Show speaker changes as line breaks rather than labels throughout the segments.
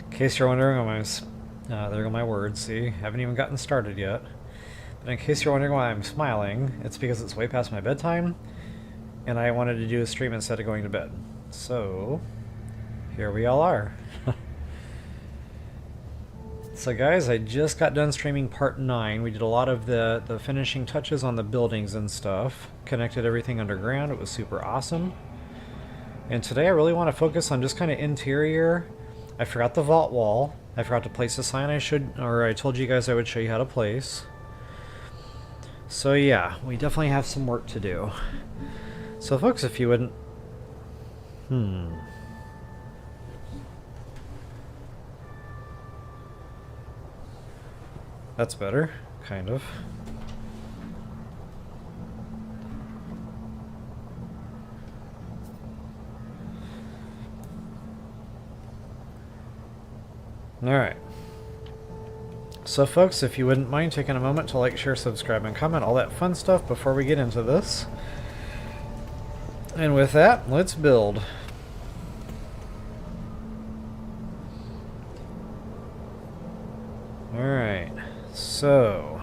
In case you're wondering why there go my words, see? Haven't even gotten started yet. But in case you're wondering why I'm smiling, it's because it's way past my bedtime, and I wanted to do a stream instead of going to bed. So, here we all are. So guys, I just got done streaming part 9. We did a lot of the finishing touches on the buildings and stuff. Connected everything underground. It was super awesome. And today I really want to focus on just kind of interior. I forgot the vault wall. I forgot to place a sign I told you guys I would show you how to place. So yeah, we definitely have some work to do. So folks, if you wouldn't... That's better, kind of. Alright. So folks, if you wouldn't mind taking a moment to like, share, subscribe, and comment, all that fun stuff before we get into this. And with that, let's build. Alright. So,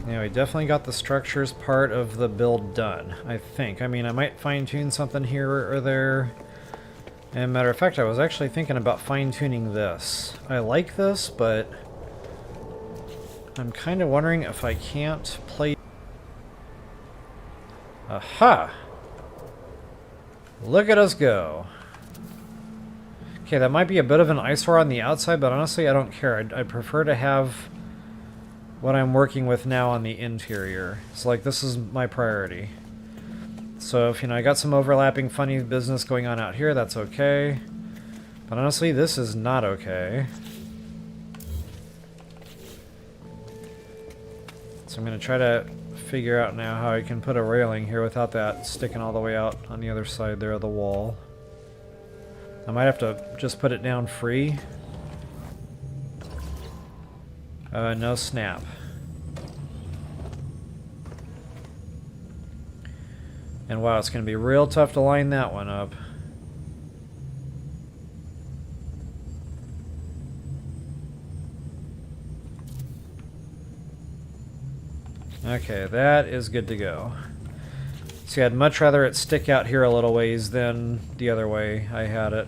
yeah, we definitely got the structures part of the build done, I think. I mean, I might fine-tune something here or there. And matter of fact, I was actually thinking about fine-tuning this. I like this, but I'm kind of wondering if I can't play... Aha! Look at us go. Okay, that might be a bit of an eyesore on the outside, but honestly, I don't care. I'd prefer to have what I'm working with now on the interior. So, like, this is my priority. So, if, I got some overlapping funny business going on out here, that's okay. But honestly, this is not okay. So I'm going to try to figure out now how I can put a railing here without that sticking all the way out on the other side there of the wall. I might have to just put it down free. No snap. And wow, it's going to be real tough to line that one up. Okay, that is good to go. See, I'd much rather it stick out here a little ways than the other way I had it.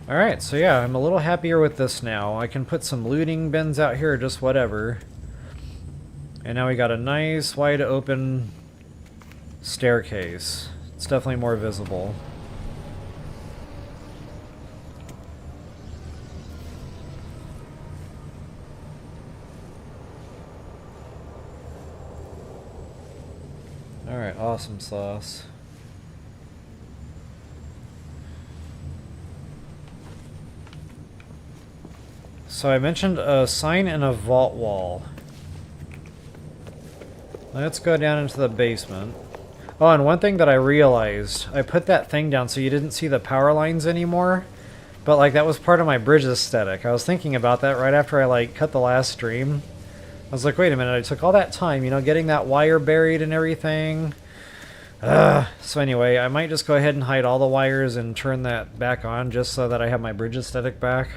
Alright, so yeah, I'm a little happier with this now. I can put some looting bins out here or just whatever. And now we got a nice wide open staircase. It's definitely more visible. Alright, awesome sauce. So I mentioned a sign and a vault wall. Let's go down into the basement. Oh, and one thing that I realized, I put that thing down so you didn't see the power lines anymore. But like that was part of my bridge aesthetic. I was thinking about that right after I like cut the last stream. I was like, wait a minute, I took all that time, getting that wire buried and everything. So anyway, I might just go ahead and hide all the wires and turn that back on just so that I have my bridge aesthetic back.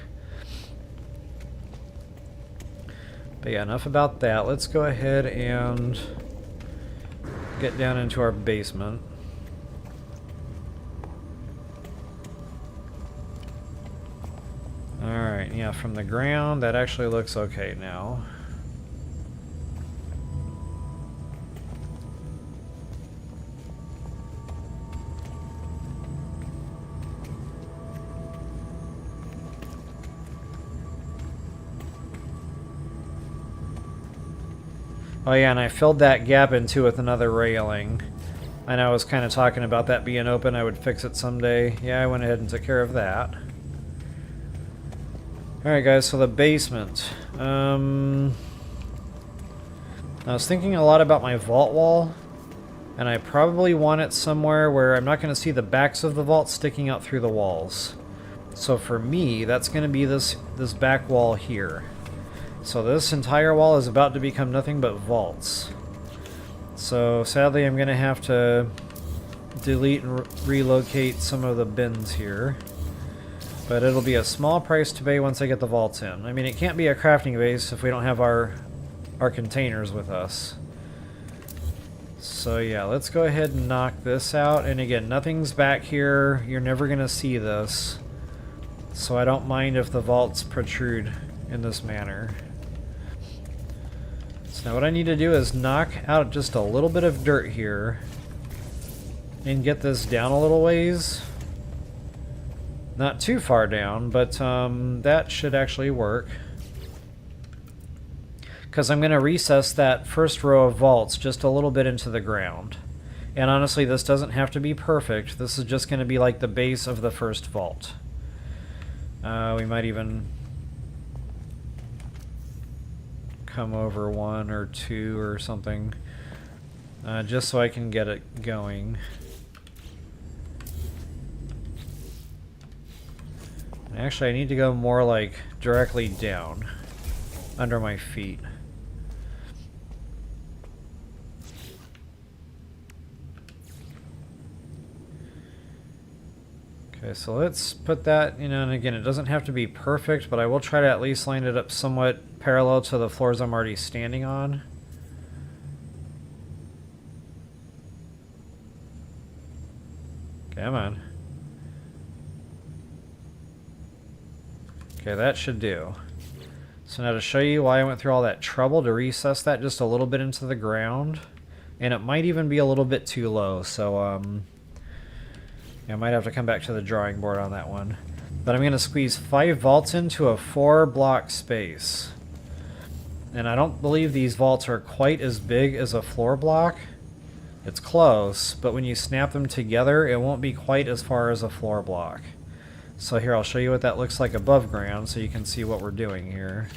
But yeah, enough about that. Let's go ahead and get down into our basement. Alright, yeah, from the ground, that actually looks okay now. Oh yeah, and I filled that gap in too with another railing. I know I was kind of talking about that being open, I would fix it someday. Yeah, I went ahead and took care of that. Alright guys, so the basement. I was thinking a lot about my vault wall, and I probably want it somewhere where I'm not going to see the backs of the vault sticking out through the walls. So for me, that's going to be this back wall here. So this entire wall is about to become nothing but vaults. So sadly I'm going to have to delete and relocate some of the bins here. But it'll be a small price to pay once I get the vaults in. I mean, it can't be a crafting base if we don't have our containers with us. So yeah, let's go ahead and knock this out. And again, nothing's back here. You're never going to see this. So I don't mind if the vaults protrude in this manner. So now what I need to do is knock out just a little bit of dirt here and get this down a little ways. Not too far down, but that should actually work. Because I'm going to recess that first row of vaults just a little bit into the ground. And honestly, this doesn't have to be perfect. This is just going to be like the base of the first vault. We might even come over one or two or something, just so I can get it going. Actually, I need to go more like directly down under my feet. Okay, so let's put that, you know, and again, it doesn't have to be perfect, but I will try to at least line it up somewhat parallel to the floors I'm already standing on. Come on. Okay, that should do. So now to show you why I went through all that trouble to recess that just a little bit into the ground, and it might even be a little bit too low, so I might have to come back to the drawing board on that one. But I'm going to squeeze 5 vaults into a 4-block space. And I don't believe these vaults are quite as big as a floor block. It's close, but when you snap them together, it won't be quite as far as a floor block. So here, I'll show you what that looks like above ground so you can see what we're doing here.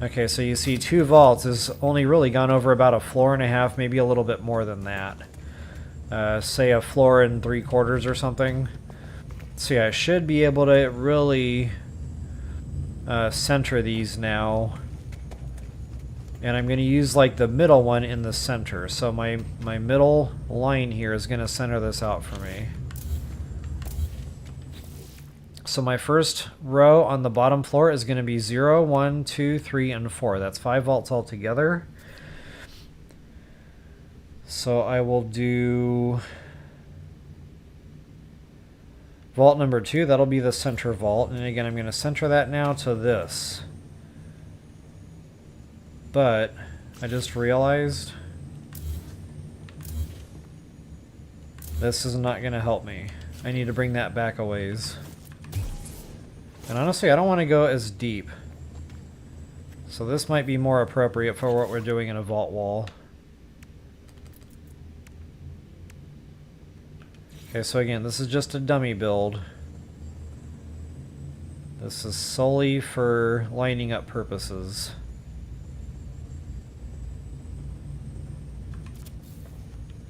Okay, so you see 2 vaults has only really gone over about a floor and a half, maybe a little bit more than that. Say a floor and 3/4 or something. So yeah, I should be able to really center these now. And I'm going to use like the middle one in the center. So my middle line here is going to center this out for me. So my first row on the bottom floor is going to be 0, 1, 2, 3, and 4. That's 5 vaults altogether. So I will do vault number 2. That'll be the center vault. And again, I'm going to center that now to this. But I just realized this is not going to help me. I need to bring that back a ways. And honestly, I don't want to go as deep. So this might be more appropriate for what we're doing in a vault wall. Okay, so again, this is just a dummy build. This is solely for lining up purposes.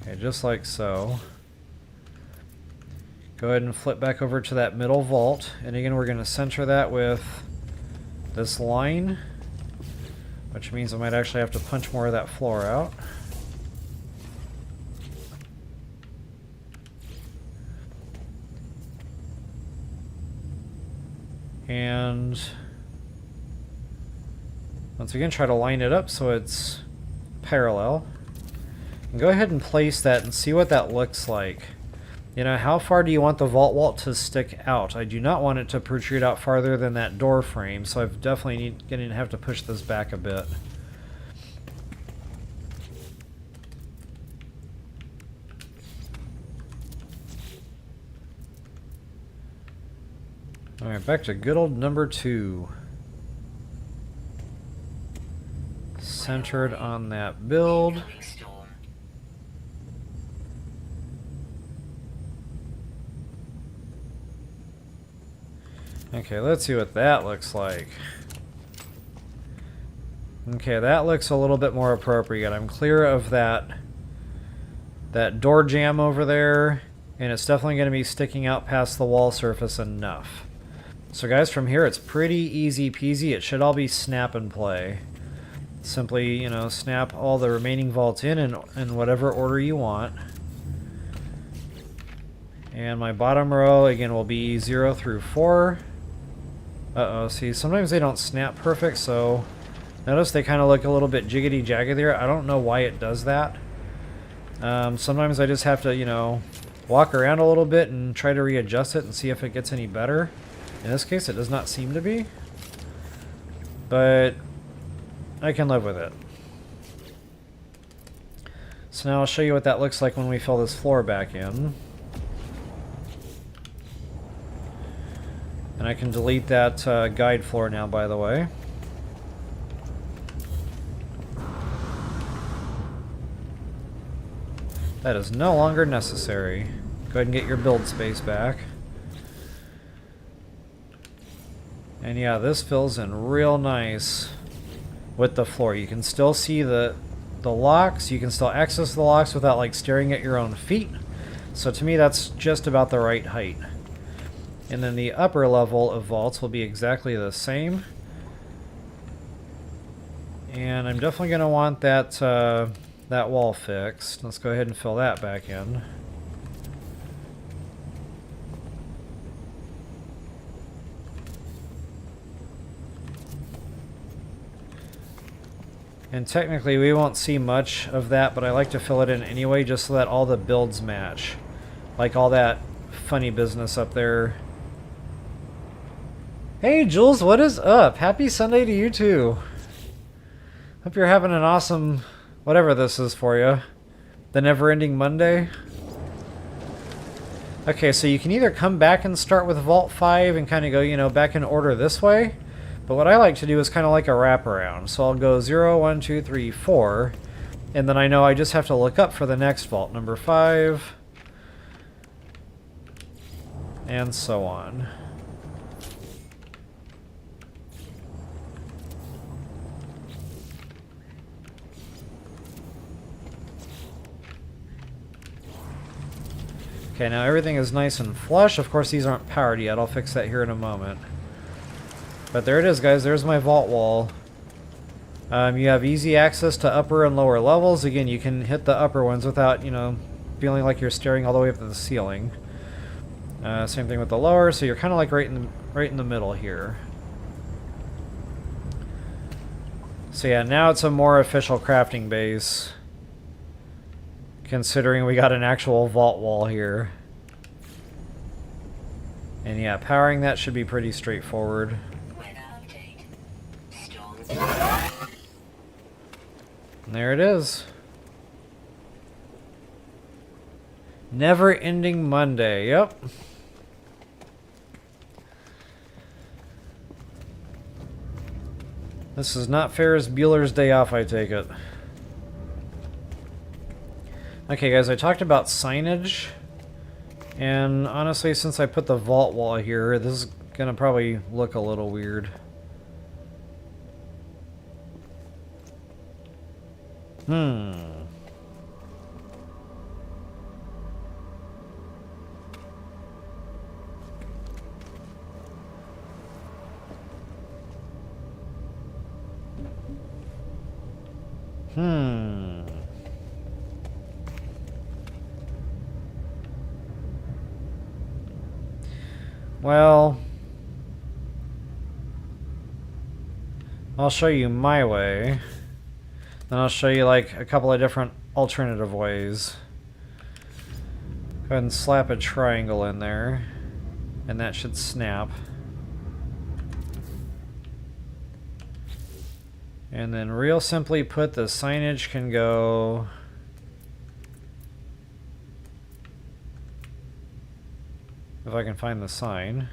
Okay, just like so. Go ahead and flip back over to that middle vault, and again we're going to center that with this line, which means I might actually have to punch more of that floor out. And once again, try to line it up so it's parallel. And go ahead and place that and see what that looks like. You know, how far do you want the vault wall to stick out? I do not want it to protrude out farther than that door frame, so I've definitely going to have to push this back a bit. Alright, back to good old number 2. Centered on that build. Okay, let's see what that looks like. Okay, that looks a little bit more appropriate. I'm clear of that door jamb over there, and it's definitely going to be sticking out past the wall surface enough. So guys, from here it's pretty easy peasy. It should all be snap and play. Simply, you know, snap all the remaining vaults in whatever order you want. And my bottom row, again, will be 0 through 4. Uh-oh, see, sometimes they don't snap perfect, so notice they kind of look a little bit jiggity-jagged there. I don't know why it does that. Sometimes I just have to, you know, walk around a little bit and try to readjust it and see if it gets any better. In this case, it does not seem to be. But I can live with it. So now I'll show you what that looks like when we fill this floor back in. And I can delete that guide floor now, by the way. That is no longer necessary. Go ahead and get your build space back. And yeah, this fills in real nice with the floor. You can still see the locks. You can still access the locks without like staring at your own feet. So to me, that's just about the right height. And then the upper level of vaults will be exactly the same. And I'm definitely going to want that that wall fixed. Let's go ahead and fill that back in. And technically we won't see much of that, but I like to fill it in anyway just so that all the builds match. Like all that funny business up there. Hey Jules, what is up? Happy Sunday to you too. Hope you're having an awesome, whatever this is for you. The never-ending Monday. Okay, so you can either come back and start with Vault 5 and kind of go, you know, back in order this way. But what I like to do is kind of like a wraparound. So I'll go 0, 1, 2, 3, 4. And then I know I just have to look up for the next vault. Number 5. And so on. Okay, now everything is nice and flush. Of course, these aren't powered yet. I'll fix that here in a moment. But there it is, guys. There's my vault wall. You have easy access to upper and lower levels. Again, you can hit the upper ones without, you know, feeling like you're staring all the way up to the ceiling. Same thing with the lower, so you're kind of like right in the middle here. So yeah, now it's a more official crafting base. Considering we got an actual vault wall here. And yeah, powering that should be pretty straightforward. And there it is. Never-ending Monday, yep. This is not Ferris Bueller's Day Off, I take it. Okay guys, I talked about signage, and honestly since I put the vault wall here, this is gonna probably look a little weird. Well, I'll show you my way. Then I'll show you like a couple of different alternative ways. Go ahead and slap a triangle in there, and that should snap. And then real simply put, the signage can go... If I can find the sign.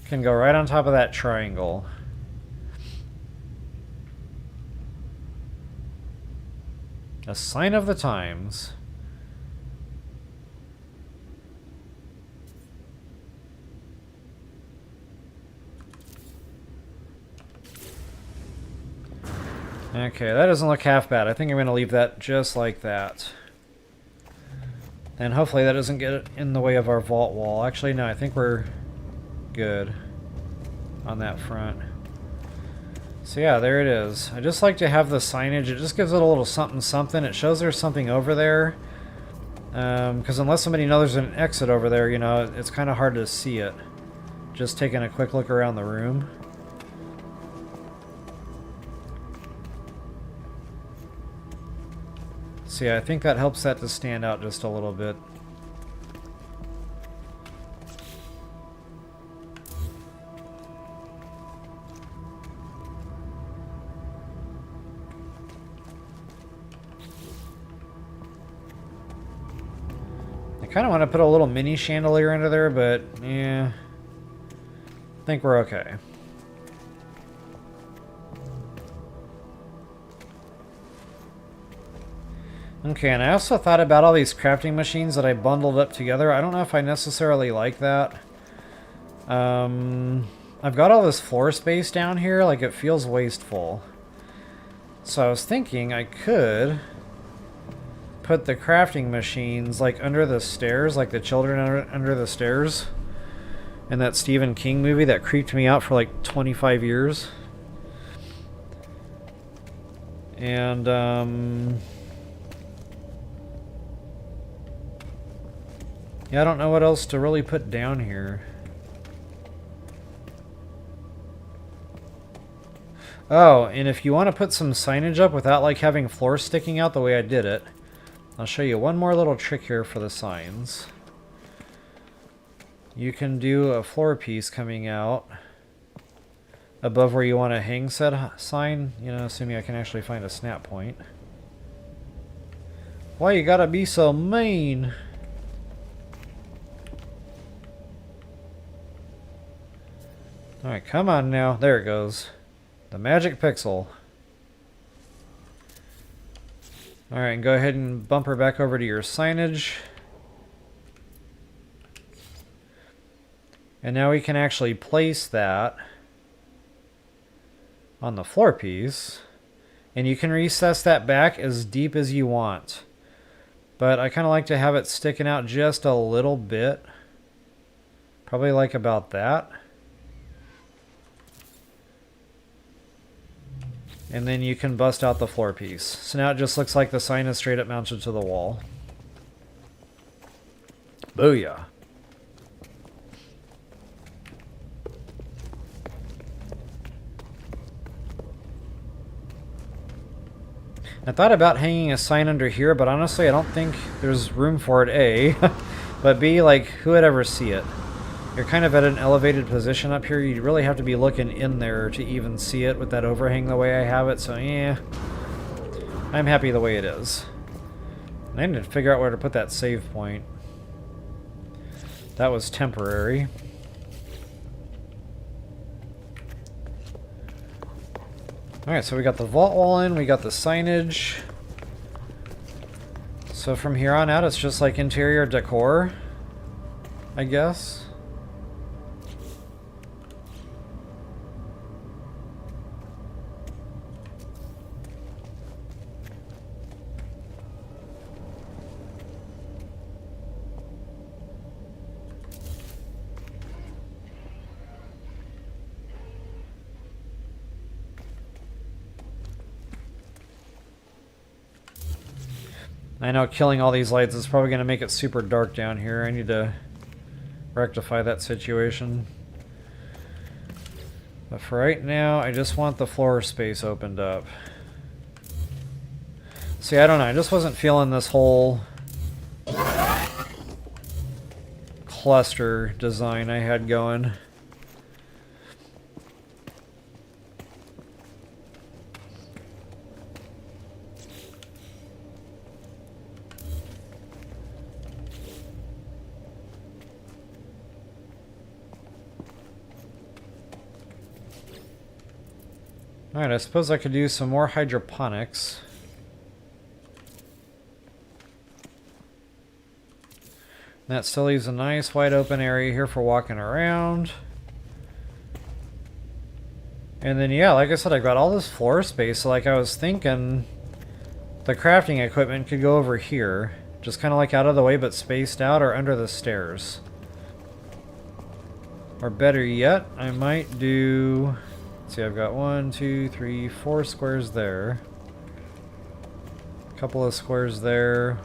Can go right on top of that triangle. A sign of the times. Okay, that doesn't look half bad. I think I'm going to leave that just like that. And hopefully that doesn't get in the way of our vault wall. Actually, no, I think we're good on that front. So yeah, there it is. I just like to have the signage. It just gives it a little something something. It shows there's something over there. Because unless somebody knows there's an exit over there, you know, it's kind of hard to see it. Just taking a quick look around the room. So yeah, I think that helps that to stand out just a little bit. I kind of want to put a little mini chandelier under there, but yeah, I think we're okay. Okay, and I also thought about all these crafting machines that I bundled up together. I don't know if I necessarily like that. I've got all this floor space down here, like it feels wasteful. So I was thinking I could put the crafting machines like under the stairs, like the children under the stairs in that Stephen King movie that creeped me out for like 25 years. And yeah, I don't know what else to really put down here. Oh, and if you want to put some signage up without like having floors sticking out the way I did it, I'll show you one more little trick here for the signs. You can do a floor piece coming out above where you want to hang said sign, you know, assuming I can actually find a snap point. Why you gotta be so mean? Alright, come on now. There it goes. The magic pixel. Alright, and go ahead and bump her back over to your signage. And now we can actually place that on the floor piece. And you can recess that back as deep as you want. But I kind of like to have it sticking out just a little bit. Probably like about that. And then you can bust out the floor piece. So now it just looks like the sign is straight up mounted to the wall. Booyah. I thought about hanging a sign under here, but honestly I don't think there's room for it, A. But B, like, who would ever see it? You're kind of at an elevated position up here. You really have to be looking in there to even see it with that overhang the way I have it. So, yeah. I'm happy the way it is. And I need to figure out where to put that save point. That was temporary. Alright, so we got the vault wall in. We got the signage. So from here on out, it's just like interior decor, I guess. I know killing all these lights is probably going to make it super dark down here. I need to rectify that situation. But for right now, I just want the floor space opened up. See, I don't know. I just wasn't feeling this whole cluster design I had going. Alright, I suppose I could do some more hydroponics. That still leaves a nice wide open area here for walking around. And then, yeah, like I said, I got all this floor space, so like I was thinking the crafting equipment could go over here. Just kind of like out of the way, but spaced out or under the stairs. Or better yet, I might do See, I've got 1, 2, 3, 4 squares there. A couple of squares there.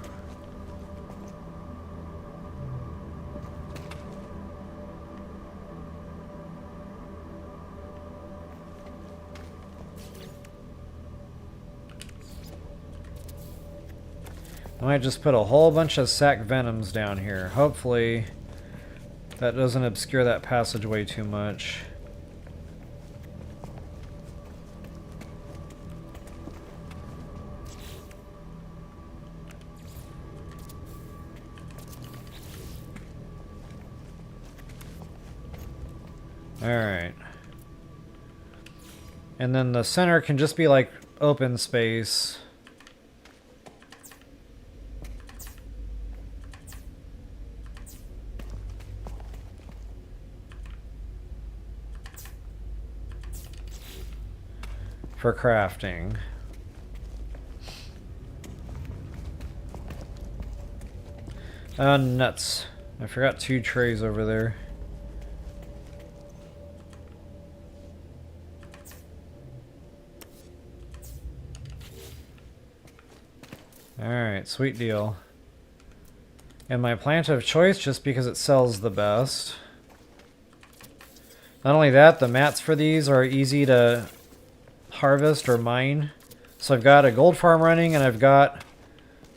I might just put a whole bunch of sac venoms down here. Hopefully that doesn't obscure that passageway too much. Alright. And then the center can just be like open space. For crafting. Nuts. I forgot 2 trays over there. Alright, sweet deal. And my plant of choice, just because it sells the best. Not only that, the mats for these are easy to harvest or mine. So I've got a gold farm running, and I've got,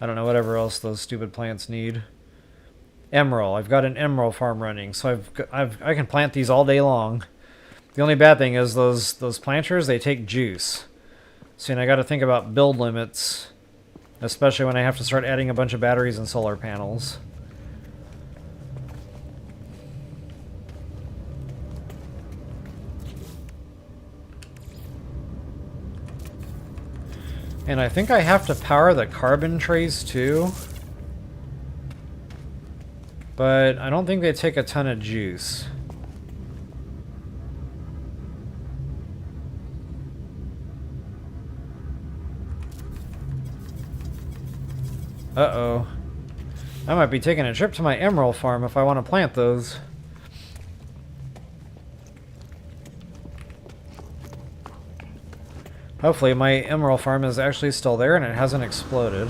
I don't know, whatever else those stupid plants need. Emerald. I've got an emerald farm running, so I can plant these all day long. The only bad thing is those planters, they take juice. So I got to think about build limits, especially when I have to start adding a bunch of batteries and solar panels. And I think I have to power the carbon trays too. But I don't think they take a ton of juice. Uh-oh. I might be taking a trip to my emerald farm if I want to plant those. Hopefully my emerald farm is actually still there and it hasn't exploded.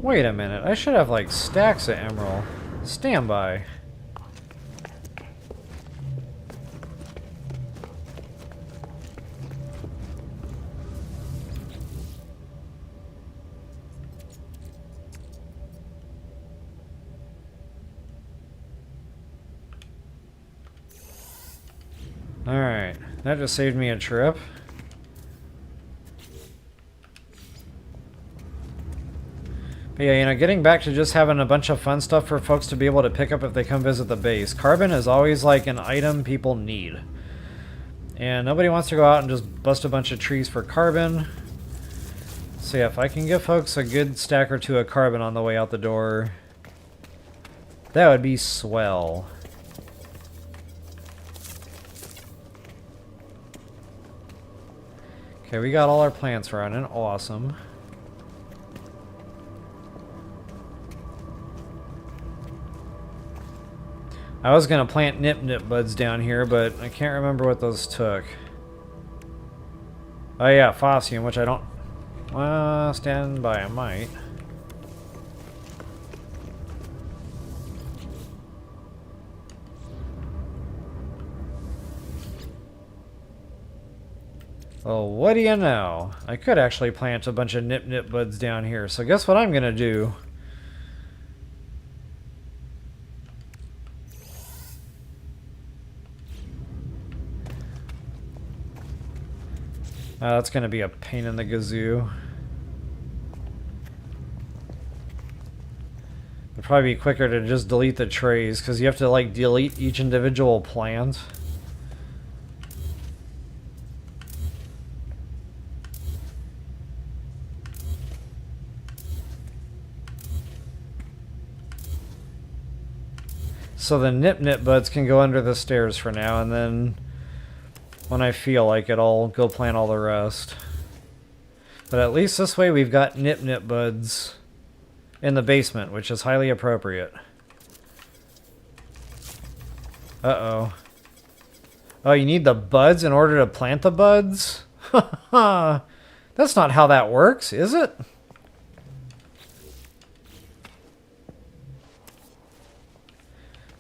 Wait a minute, I should have like stacks of emerald. Stand by. Alright, that just saved me a trip. But yeah, getting back to just having a bunch of fun stuff for folks to be able to pick up if they come visit the base. Carbon is always like an item people need. And nobody wants to go out and just bust a bunch of trees for carbon. So yeah, if I can give folks a good stack or two of carbon on the way out the door, that would be swell. Okay, we got all our plants running. Awesome. I was going to plant nip buds down here, but I can't remember what those took. Oh yeah, phosphine, which I don't... stand by, I might. Well, what do you know? I could actually plant a bunch of nip buds down here, so guess what I'm going to do? That's going to be a pain in the gazoo. It'd probably be quicker to just delete the trays, because you have to like delete each individual plant. So the nip buds can go under the stairs for now, and then when I feel like it, I'll go plant all the rest. But at least this way we've got nip buds in the basement, which is highly appropriate. Uh-oh. Oh, you need the buds in order to plant the buds? That's not how that works, is it?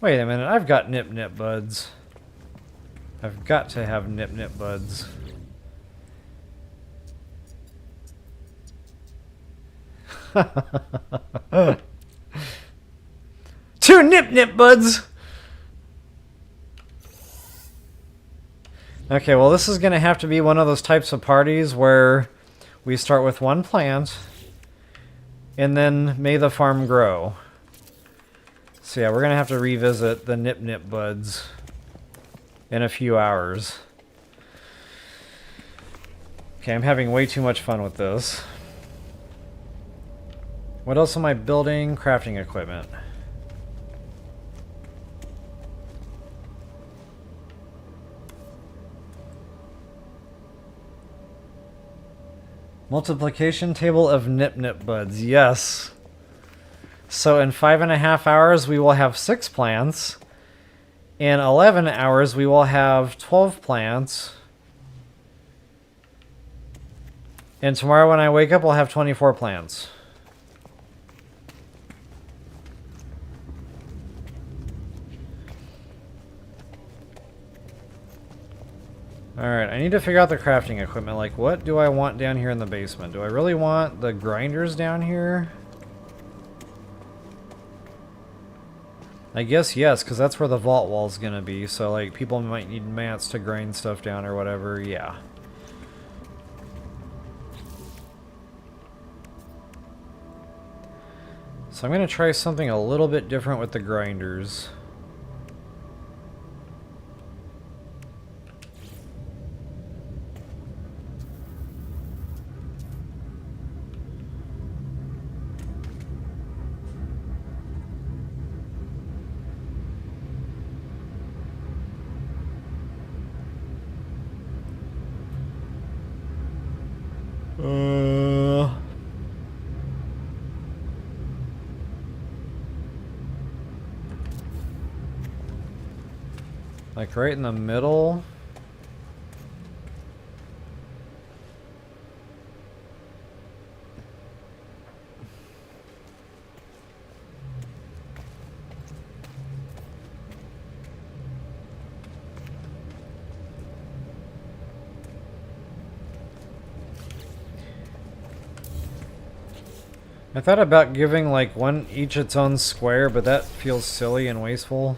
Wait a minute, I've got nip-nip buds. I've got to have nip-nip buds. Two nip-nip buds! Okay, well this is going to have to be one of those types of parties where we start with one plant and then may the farm grow. So yeah, we're going to have to revisit the nip-nip buds in a few hours. Okay, I'm having way too much fun with this. What else am I building? Crafting equipment. Multiplication table of nip-nip buds. Yes. So in 5.5 hours, we will have 6 plants. In 11 hours, we will have 12 plants. And tomorrow when I wake up, we'll have 24 plants. Alright, I need to figure out the crafting equipment. Like, what do I want down here in the basement? Do I really want the grinders down here? I guess yes, because that's where the vault wall's gonna be. So, like, people might need mats to grind stuff down or whatever. Yeah. So I'm gonna try something a little bit different with the grinders. Like right in the middle. I thought about giving like one each its own square, but that feels silly and wasteful.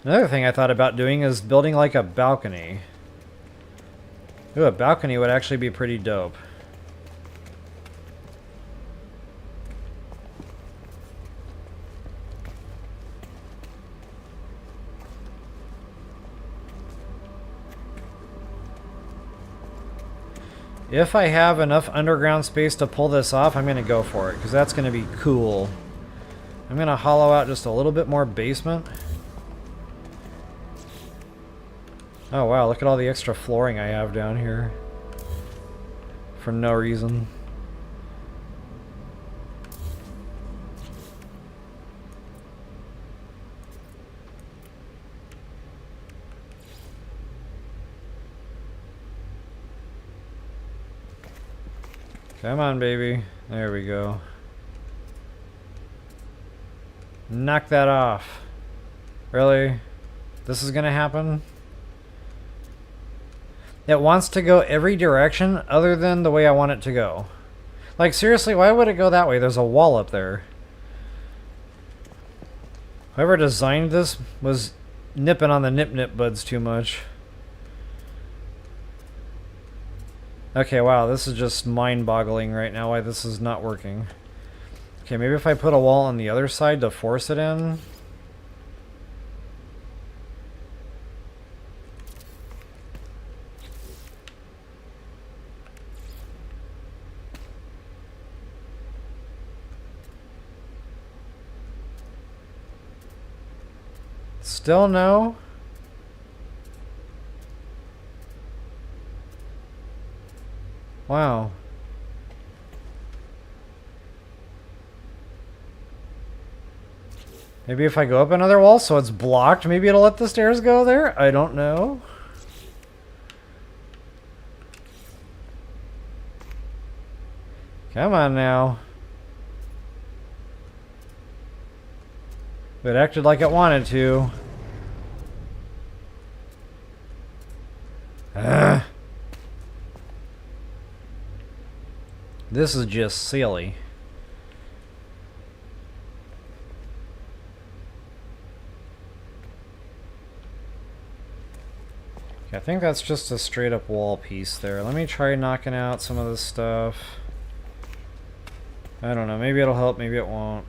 Another thing I thought about doing is building like a balcony. Ooh, a balcony would actually be pretty dope. If I have enough underground space to pull this off, I'm going to go for it, because that's going to be cool. I'm going to hollow out just a little bit more basement. Oh wow, look at all the extra flooring I have down here. For no reason. Come on, baby. There we go. Knock that off. Really? This is gonna happen? It wants to go every direction other than the way I want it to go. Like, seriously, why would it go that way? There's a wall up there. Whoever designed this was nipping on the nip-nip buds too much. Okay, wow, this is just mind-boggling right now why this is not working. Okay, maybe if I put a wall on the other side to force it in. Still no? Wow. Maybe if I go up another wall so it's blocked, maybe it'll let the stairs go there? I don't know. Come on now. It acted like it wanted to. This is just silly. Okay, I think that's just a straight up wall piece there. Let me try knocking out some of this stuff. I don't know, maybe it'll help, maybe it won't.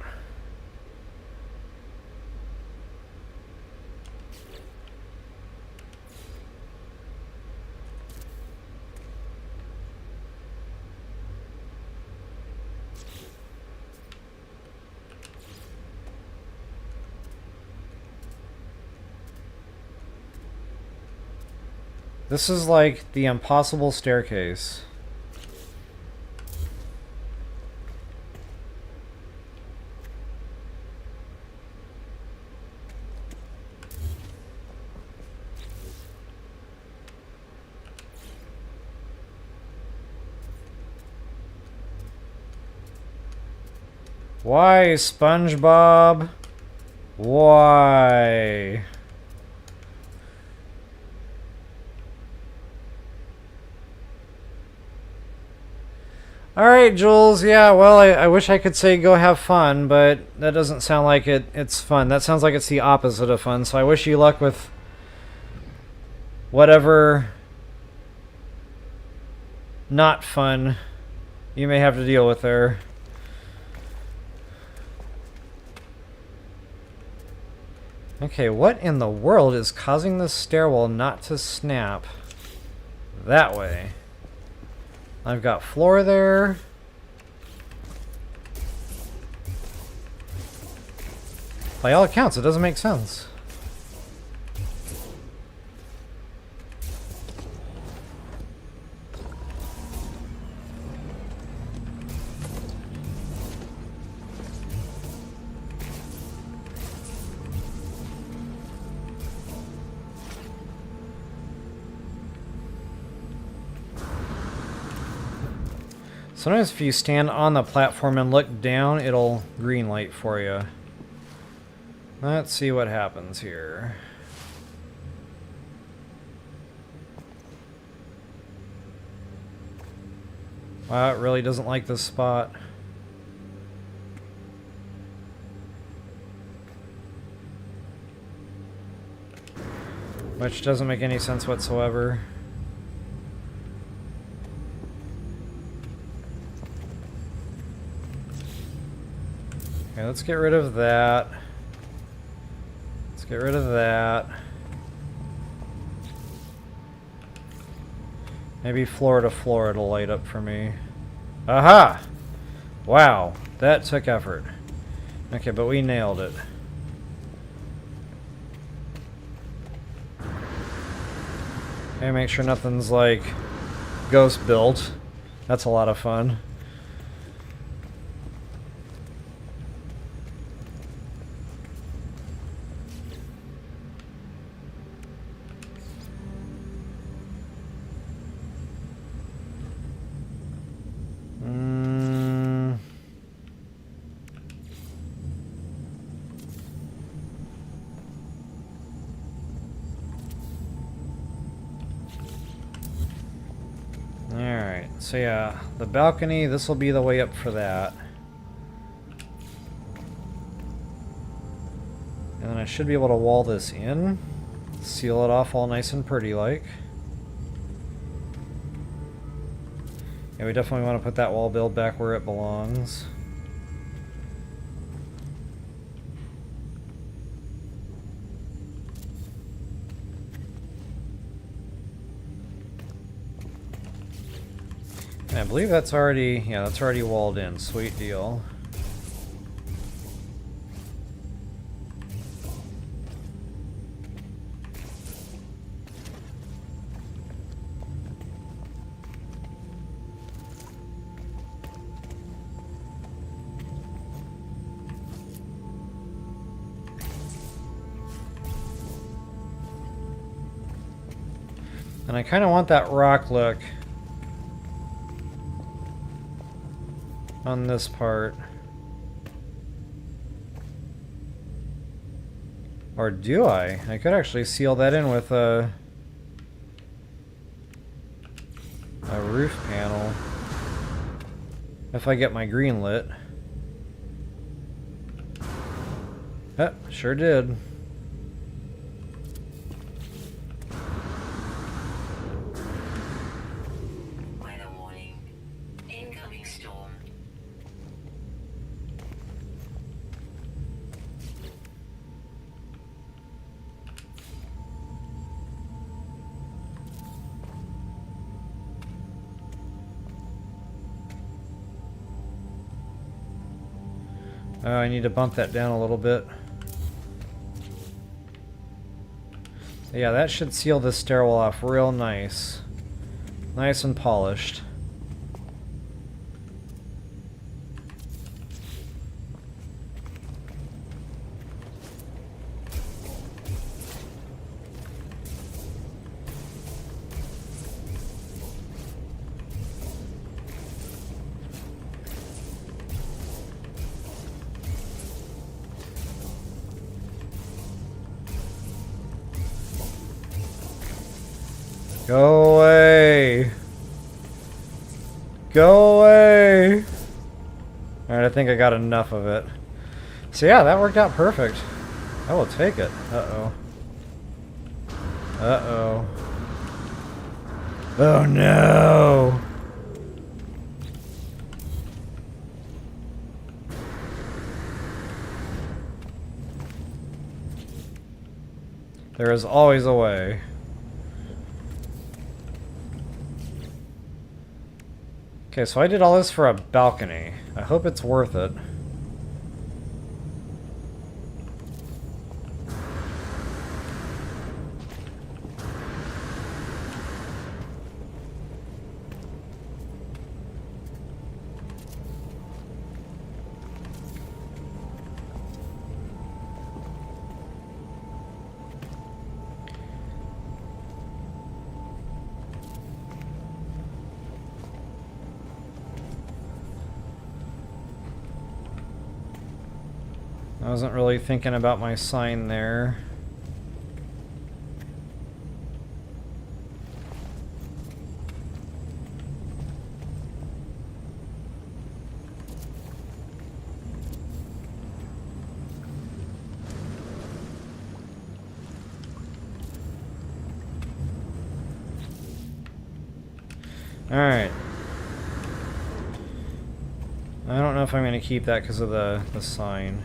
This is like the impossible staircase. Why, SpongeBob? Why? Alright, Jules, yeah, well, I wish I could say go have fun, but that doesn't sound like it's fun. That sounds like it's the opposite of fun, so I wish you luck with whatever not fun you may have to deal with there. Okay, what in the world is causing this stairwell not to snap that way? I've got floor there. By all accounts, it doesn't make sense. Sometimes if you stand on the platform and look down, it'll green light for you. Let's see what happens here. Wow, it really doesn't like this spot. Which doesn't make any sense whatsoever. Okay, let's get rid of that. Let's get rid of that. Maybe floor to floor it'll light up for me. Aha! Wow, that took effort. Okay, but we nailed it. Okay, make sure nothing's like ghost built. That's a lot of fun. So yeah, the balcony, this will be the way up for that. And then I should be able to wall this in. Seal it off all nice and pretty like. Yeah, we definitely want to put that wall build back where it belongs. I believe that's already, yeah, that's already walled in. Sweet deal. And I kind of want that rock look on this part. Or do I? I could actually seal that in with a roof panel. If I get my green lit. Yep, sure did.
Weather warning. Incoming storm.
Oh, I need to bump that down a little bit. Yeah, that should seal this stairwell off real nice. Nice and polished. Go away! Go away! Alright, I think I got enough of it. So yeah, that worked out perfect. I will take it. Uh-oh. Uh-oh. Oh no! There is always a way. Okay, so I did all this for a balcony. I hope it's worth it. I wasn't really thinking about my sign there. Alright. I don't know if I'm going to keep that because of the sign.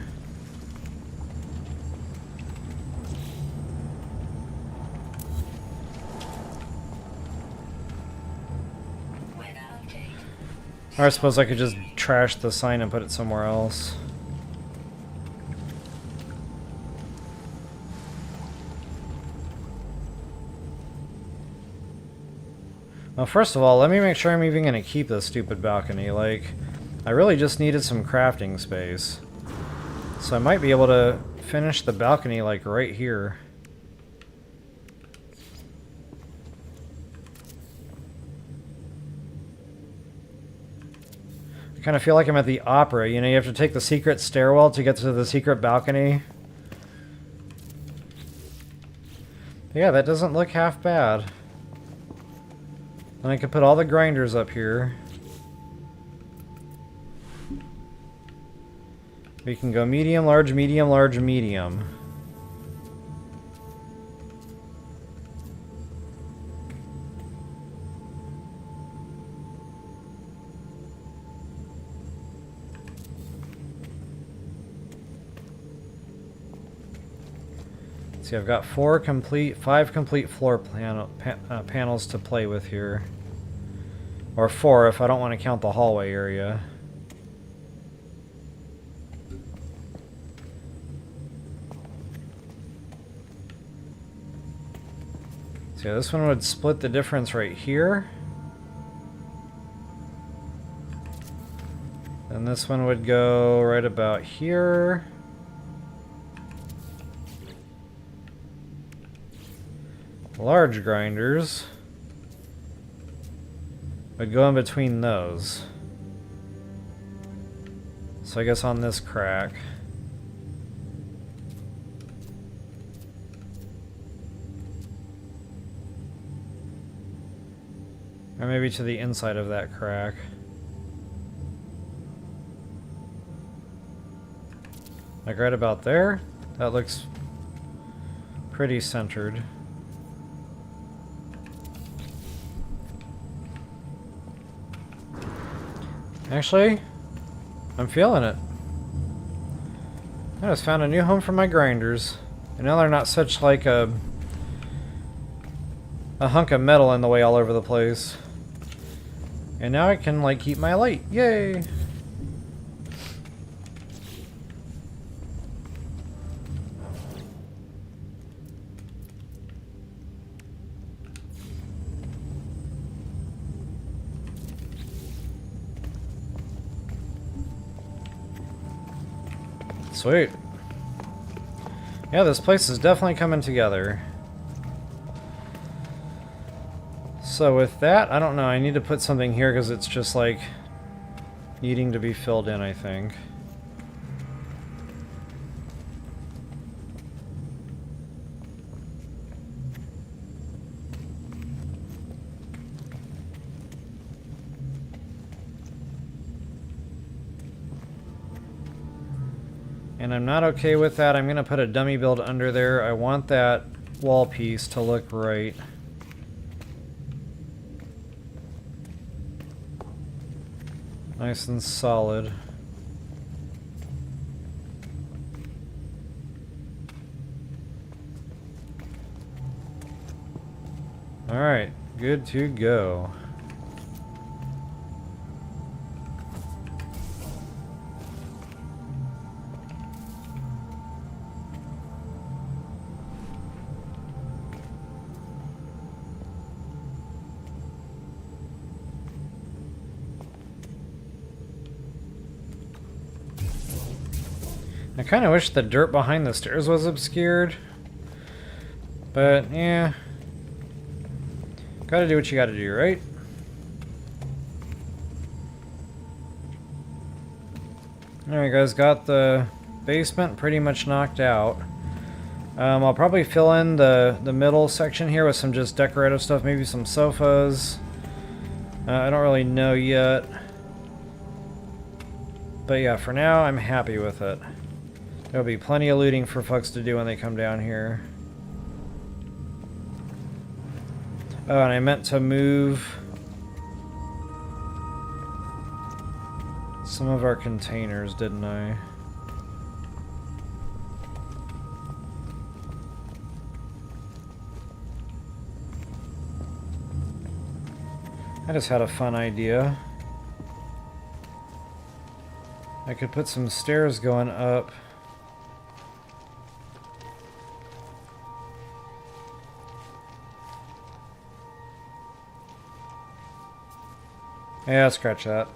Or I suppose I could just trash the sign and put it somewhere else. Well, first of all, let me make sure I'm even going to keep this stupid balcony. Like, I really just needed some crafting space. So I might be able to finish the balcony, like, right here. I kind of feel like I'm at the opera. You know, you have to take the secret stairwell to get to the secret balcony. Yeah, that doesn't look half bad. And I could put all the grinders up here. We can go medium, large, medium, large, medium. See, I've got 5 complete floor panels to play with here. Or 4 if I don't want to count the hallway area. See, this one would split the difference right here. And this one would go right about here. Large grinders. would go in between those. So I guess on this crack. Or maybe to the inside of that crack. Like right about there? That looks pretty centered. Actually, I'm feeling it. I just found a new home for my grinders. And now they're not such like a hunk of metal in the way all over the place. And now I can like keep my light. Yay! Sweet. Yeah, this place is definitely coming together. So with that, I don't know, I need to put something here because it's just like needing to be filled in, I think. And I'm not okay with that. I'm going to put a dummy build under there. I want that wall piece to look right. Nice and solid. Alright, good to go. I kind of wish the dirt behind the stairs was obscured. But, yeah. Gotta do what you gotta do, right? Alright guys, got the basement pretty much knocked out. I'll probably fill in the middle section here with some just decorative stuff, maybe some sofas. I don't really know yet. But yeah, for now, I'm happy with it. There'll be plenty of looting for folks to do when they come down here. Oh, and I meant to move some of our containers, didn't I? I just had a fun idea. I could put some stairs going up. Yeah, scratch that.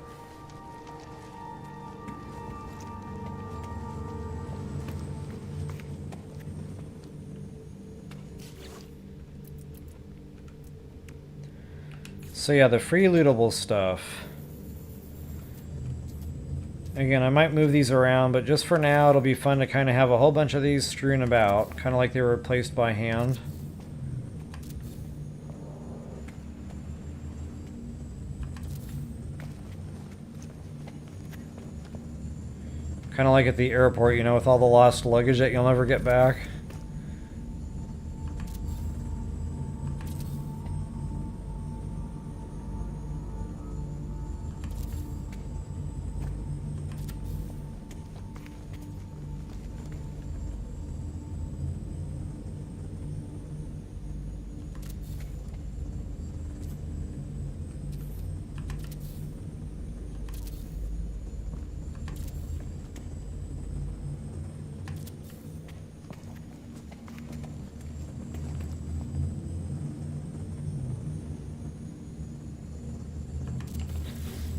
So yeah, the free lootable stuff. Again, I might move these around, but just for now, it'll be fun to kind of have a whole bunch of these strewn about, kind of like they were placed by hand. Kind of like at the airport, you know, with all the lost luggage that you'll never get back.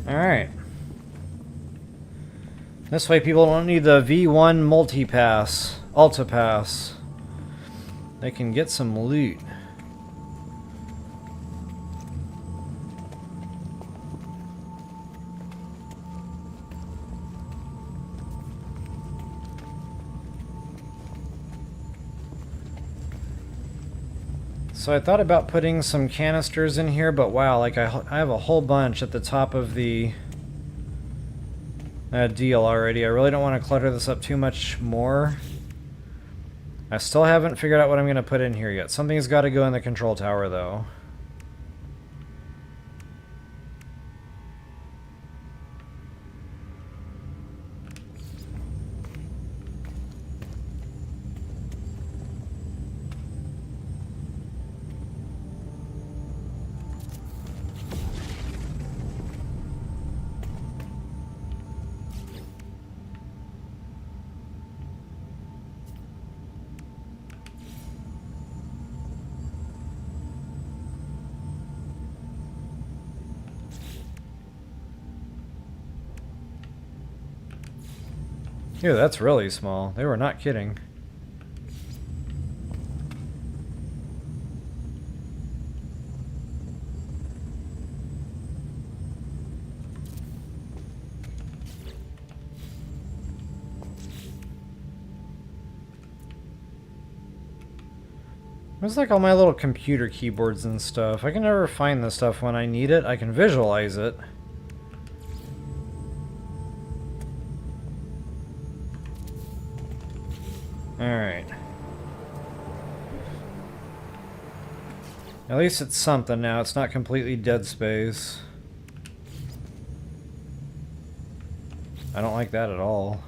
Alright. This way people don't need the V1 multi-pass, Alta Pass. They can get some loot. So I thought about putting some canisters in here, but wow, like I have a whole bunch at the top of the deal already. I really don't want to clutter this up too much more. I still haven't figured out what I'm going to put in here yet. Something's got to go in the control tower, though. Ew, that's really small. They were not kidding. Where's like all my little computer keyboards and stuff? I can never find this stuff when I need it. I can visualize it. Alright. At least it's something now. It's not completely dead space. I don't like that at all.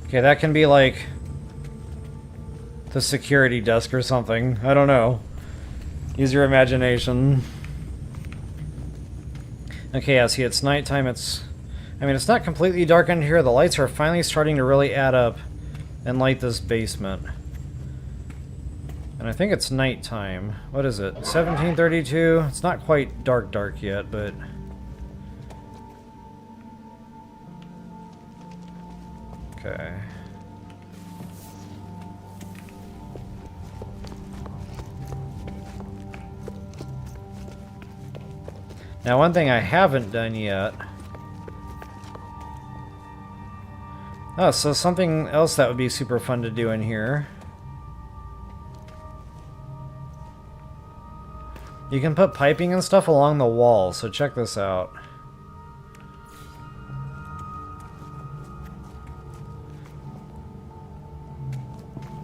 Okay, that can be like the security desk or something. I don't know. Use your imagination. Okay, yeah, see, it's nighttime. I mean, it's not completely dark in here. The lights are finally starting to really add up and light this basement. And I think it's nighttime. What is it? 1732? It's not quite dark yet, but... Okay. Now, one thing I haven't done yet... Oh, so something else that would be super fun to do in here. You can put piping and stuff along the wall, so check this out.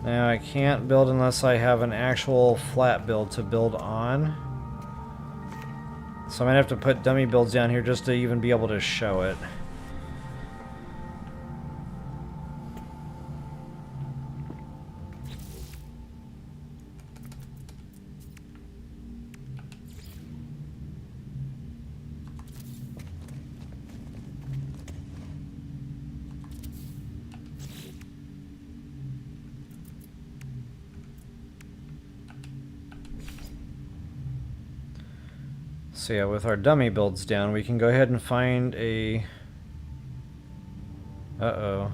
Now, I can't build unless I have an actual flat build to build on. So I might have to put dummy builds down here just to even be able to show it. So yeah, with our dummy builds down, we can go ahead and find a... Uh-oh.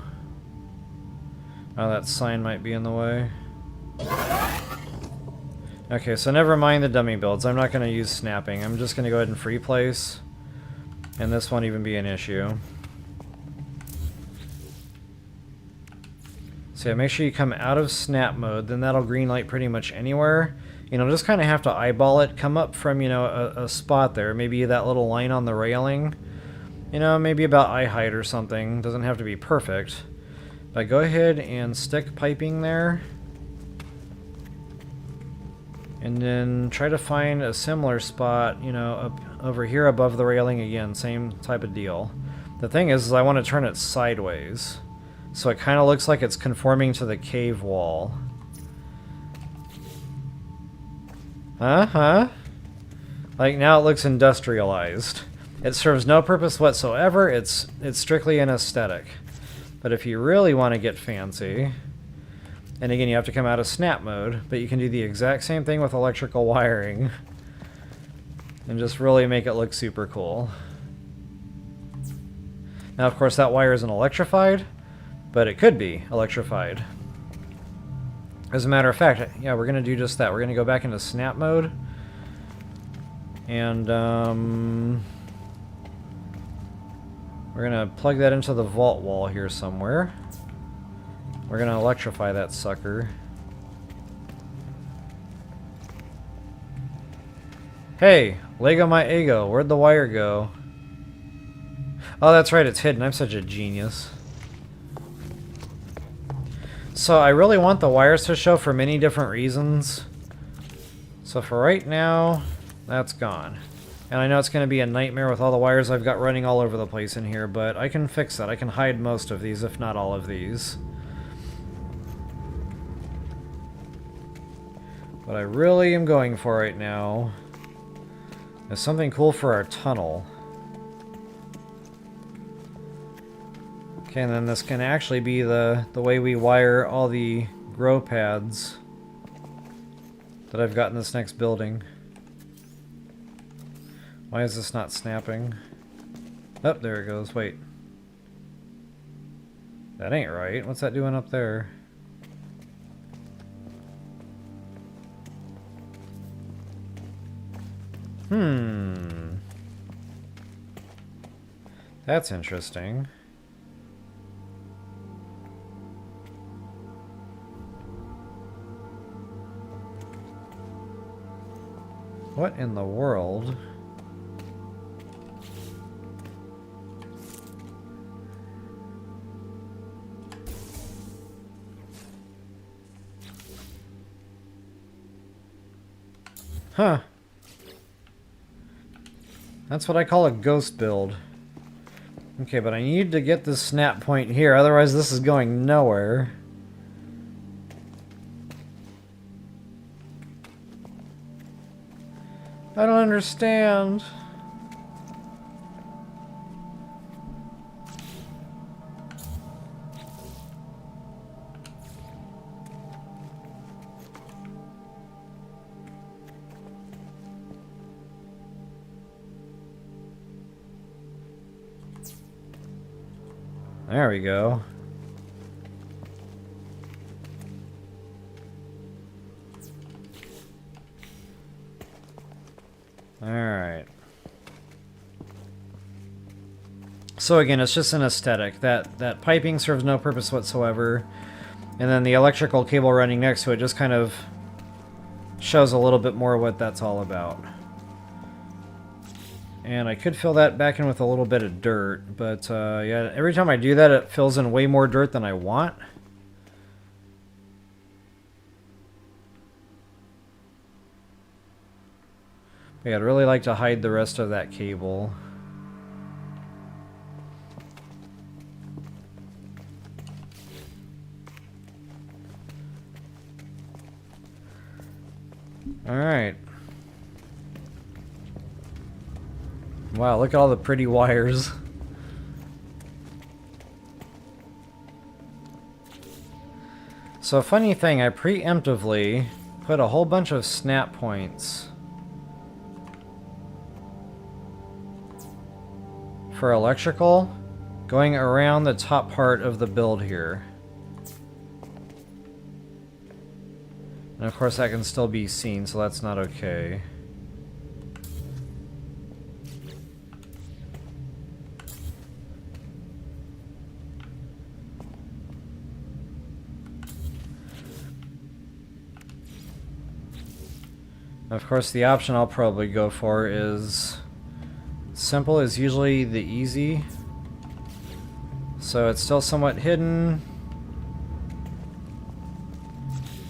Oh, that sign might be in the way. Okay, so never mind the dummy builds. I'm not going to use snapping. I'm just going to go ahead and free place. And this won't even be an issue. So yeah, make sure you come out of snap mode, then that'll green light pretty much anywhere. You know, just kind of have to eyeball it, come up from, you know, a spot there. Maybe that little line on the railing. You know, maybe about eye height or something. Doesn't have to be perfect. But go ahead and stick piping there. And then try to find a similar spot, you know, up over here above the railing again. Same type of deal. The thing is I want to turn it sideways. So it kind of looks like it's conforming to the cave wall. Uh-huh. Like, now it looks industrialized. It serves no purpose whatsoever. It's strictly an aesthetic. But if you really want to get fancy, and again, you have to come out of snap mode, but you can do the exact same thing with electrical wiring and just really make it look super cool. Now, of course, that wire isn't electrified, but it could be electrified. As a matter of fact, yeah, we're going to do just that. We're going to go back into snap mode. And, we're going to plug that into the vault wall here somewhere. We're going to electrify that sucker. Hey, Lego my ego. Where'd the wire go? Oh, that's right, it's hidden. I'm such a genius. So I really want the wires to show for many different reasons. So for right now, that's gone. And I know it's going to be a nightmare with all the wires I've got running all over the place in here, but I can fix that. I can hide most of these, if not all of these. What I really am going for right now is something cool for our tunnel. Okay, and then this can actually be the way we wire all the grow pads that I've got in this next building. Why is this not snapping? Oh, there it goes. Wait. That ain't right. What's that doing up there? That's interesting. What in the world? Huh. That's what I call a ghost build. Okay, but I need to get this snap point here, otherwise this is going nowhere. I don't understand. There we go. Alright. So again, it's just an aesthetic. That piping serves no purpose whatsoever. And then the electrical cable running next to it just kind of shows a little bit more what that's all about. And I could fill that back in with a little bit of dirt, but yeah, every time I do that, it fills in way more dirt than I want. But yeah, I'd really like to hide the rest of that cable. Alright. Wow, look at all the pretty wires. So a funny thing, I preemptively put a whole bunch of snap points for electrical going around the top part of the build here. And of course that can still be seen, so that's not okay. Of course, the option I'll probably go for is simple is usually the easy. So it's still somewhat hidden.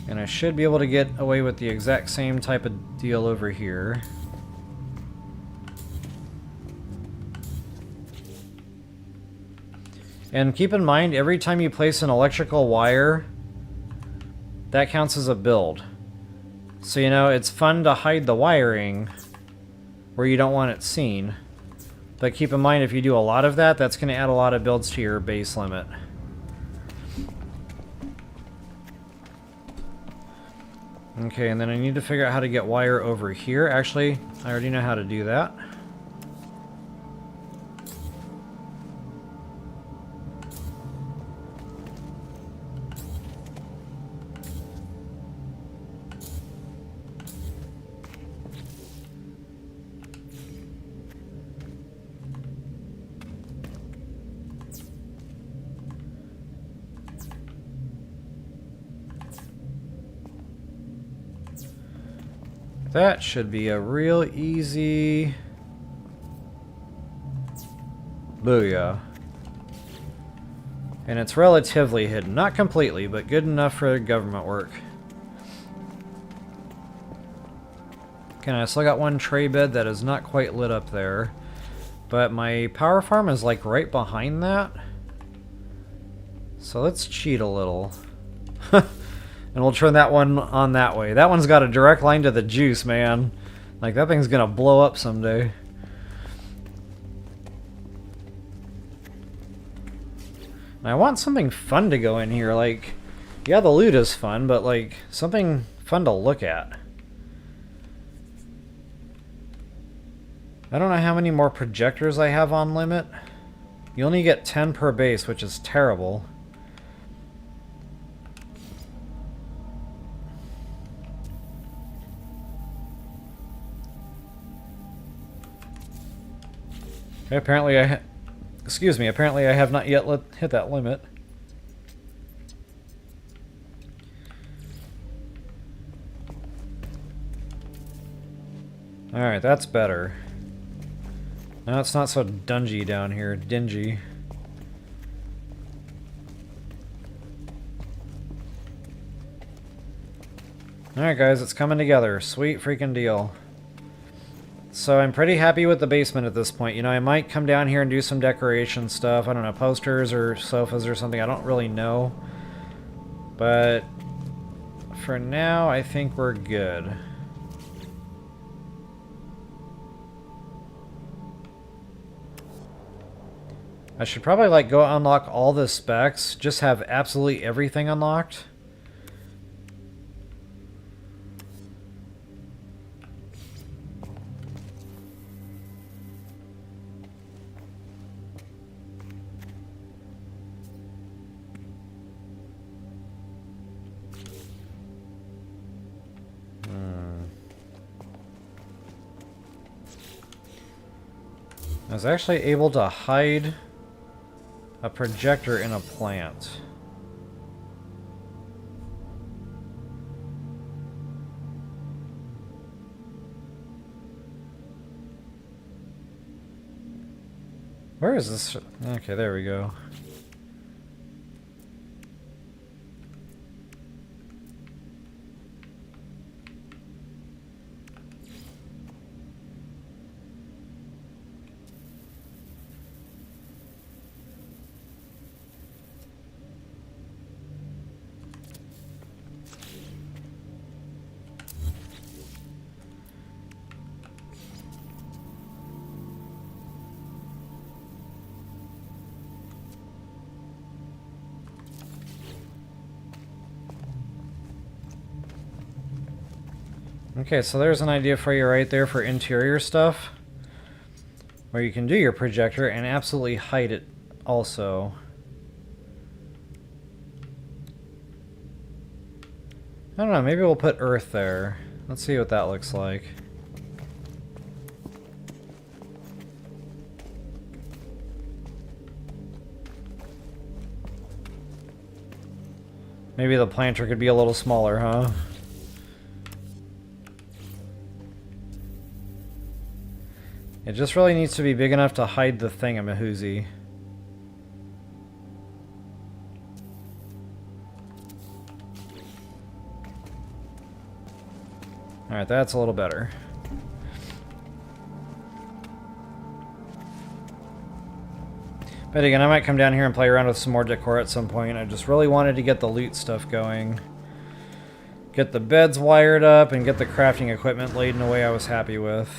And I should be able to get away with the exact same type of deal over here. And keep in mind, every time you place an electrical wire, that counts as a build. So, you know, it's fun to hide the wiring where you don't want it seen. But keep in mind, if you do a lot of that, that's going to add a lot of builds to your base limit. Okay, and then I need to figure out how to get wire over here. Actually, I already know how to do that. That should be a real easy... Booyah. And it's relatively hidden. Not completely, but good enough for government work. Okay, I still got one tray bed that is not quite lit up there. But my power farm is like right behind that. So let's cheat a little. And we'll turn that one on that way. That one's got a direct line to the juice, man. Like, that thing's gonna blow up someday. And I want something fun to go in here. Like, yeah, the loot is fun, but like, something fun to look at. I don't know how many more projectors I have on limit. You only get 10 per base, which is terrible. Okay, apparently apparently I have not yet hit that limit. Alright, that's better. Now it's not so dingy down here. Dingy. Alright guys, it's coming together. Sweet freaking deal. So I'm pretty happy with the basement at this point. You know, I might come down here and do some decoration stuff. I don't know, posters or sofas or something. I don't really know. But for now, I think we're good. I should probably like go unlock all the specs. Just have absolutely everything unlocked. I was actually able to hide a projector in a plant. Where is this? Okay, there we go. Okay, so there's an idea for you right there for interior stuff. Where you can do your projector and absolutely hide it also. I don't know, maybe we'll put earth there. Let's see what that looks like. Maybe the planter could be a little smaller, huh? It just really needs to be big enough to hide the thingamahoozy. Alright, that's a little better. But again, I might come down here and play around with some more decor at some point. I just really wanted to get the loot stuff going. Get the beds wired up and get the crafting equipment laid in a way I was happy with.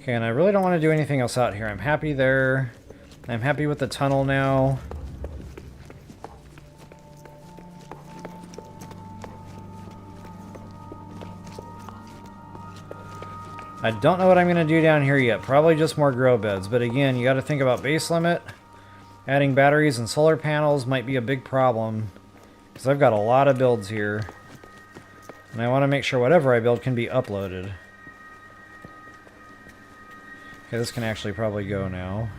Okay, and I really don't want to do anything else out here. I'm happy there. I'm happy with the tunnel now. I don't know what I'm going to do down here yet. Probably just more grow beds. But again, you got to think about base limit. Adding batteries and solar panels might be a big problem. Because I've got a lot of builds here. And I want to make sure whatever I build can be uploaded. Okay, this can actually probably go now.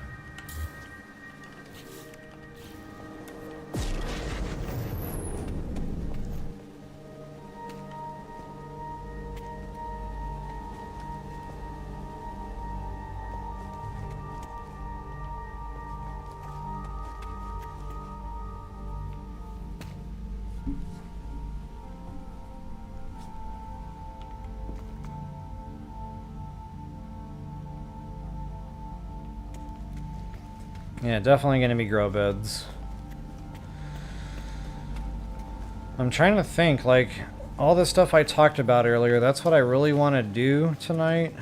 Yeah, definitely going to be grow beds. I'm trying to think, like, all the stuff I talked about earlier, that's what I really want to do tonight.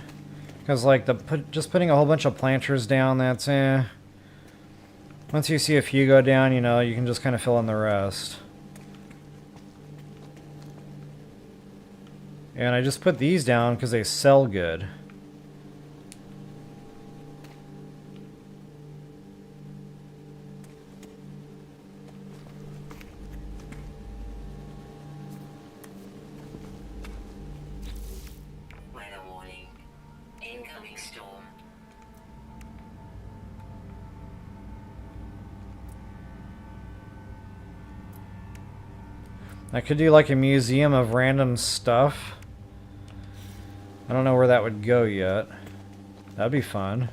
Because, like, just putting a whole bunch of planters down, that's eh. Once you see a few go down, you know, you can just kind of fill in the rest. And I just put these down because they sell good.
Weather warning. Incoming storm.
I could do like a museum of random stuff. I don't know where that would go yet. That'd be fun.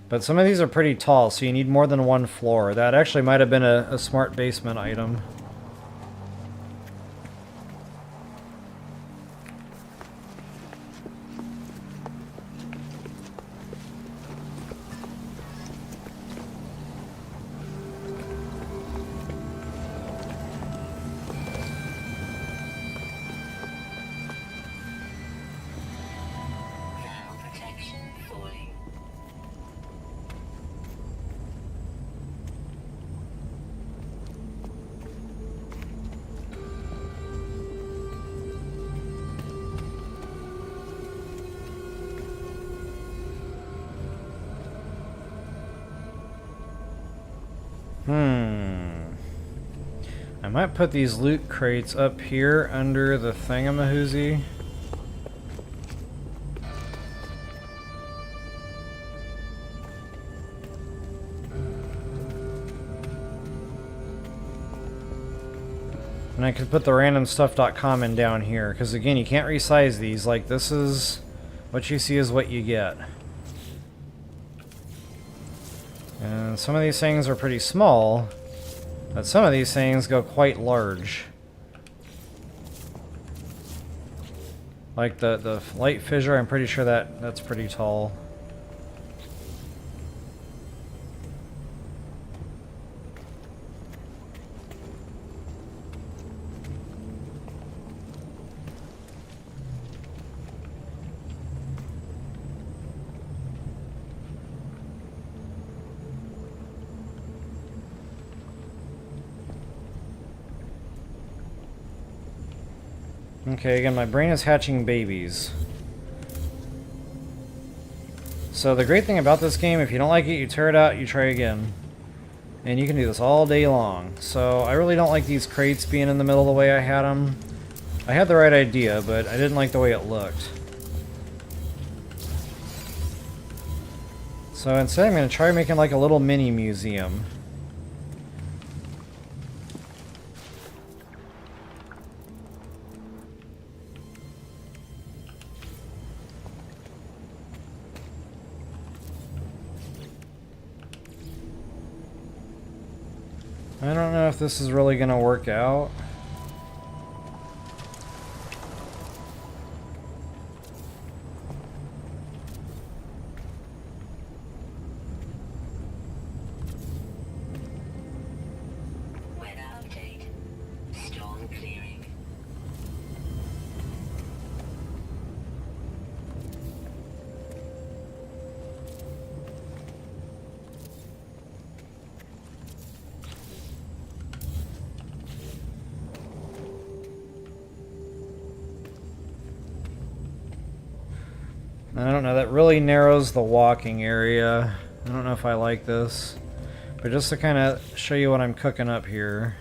But some of these are pretty tall, so you need more than one floor. That actually might have been a smart basement item.
Thermal protection falling.
I might put these loot crates up here under the thingamahoozy. And I could put the randomstuff.com in down here, because again, you can't resize these. Like, this is what you see is what you get. And some of these things are pretty small, but some of these things go quite large. Like the light fissure, I'm pretty sure that's pretty tall. Okay, again, my brain is hatching babies. So the great thing about this game, if you don't like it, you tear it out, you try again. And you can do this all day long. So I really don't like these crates being in the middle the way I had them. I had the right idea, but I didn't like the way it looked. So instead I'm going to try making like a little mini museum. I don't know if this is really going to work out.
Weather update. Storm clearing.
I don't know, that really narrows the walking area. I don't know if I like this. But just to kind of show you what I'm cooking up here.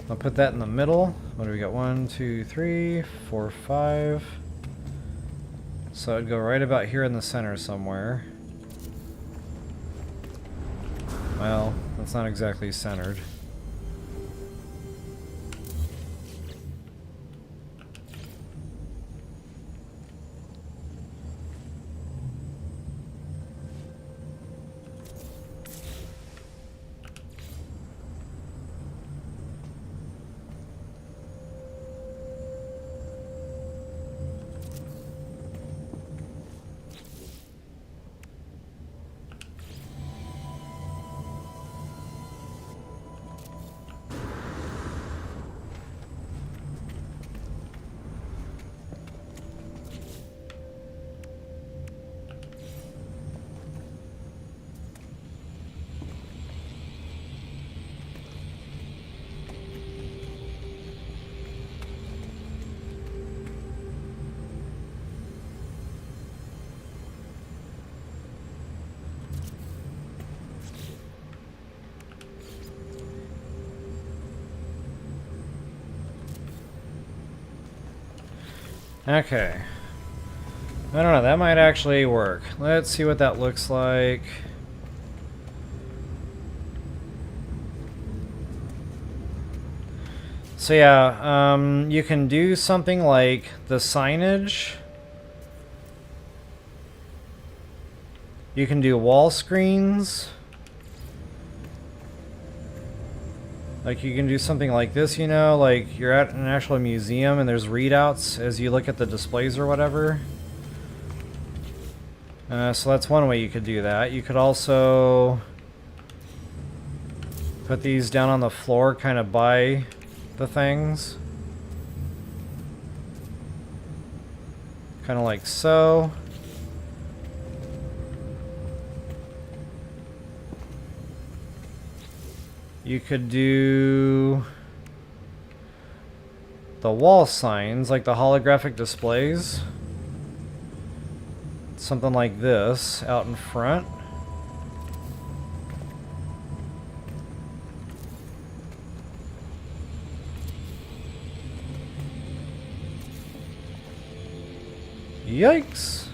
I'll put that in the middle. What do we got? 1, 2, 3, 4, 5. So it'd go right about here in the center somewhere. Well, that's not exactly centered. Okay. I don't know, that might actually work. Let's see what that looks like. So yeah, you can do something like the signage. You can do wall screens. Like you can do something like this, you know, like you're at an actual museum and there's readouts as you look at the displays or whatever. So that's one way you could do that. You could also put these down on the floor kind of by the things. Kind of like so. You could do the wall signs, like the holographic displays. Something like this out in front. Yikes.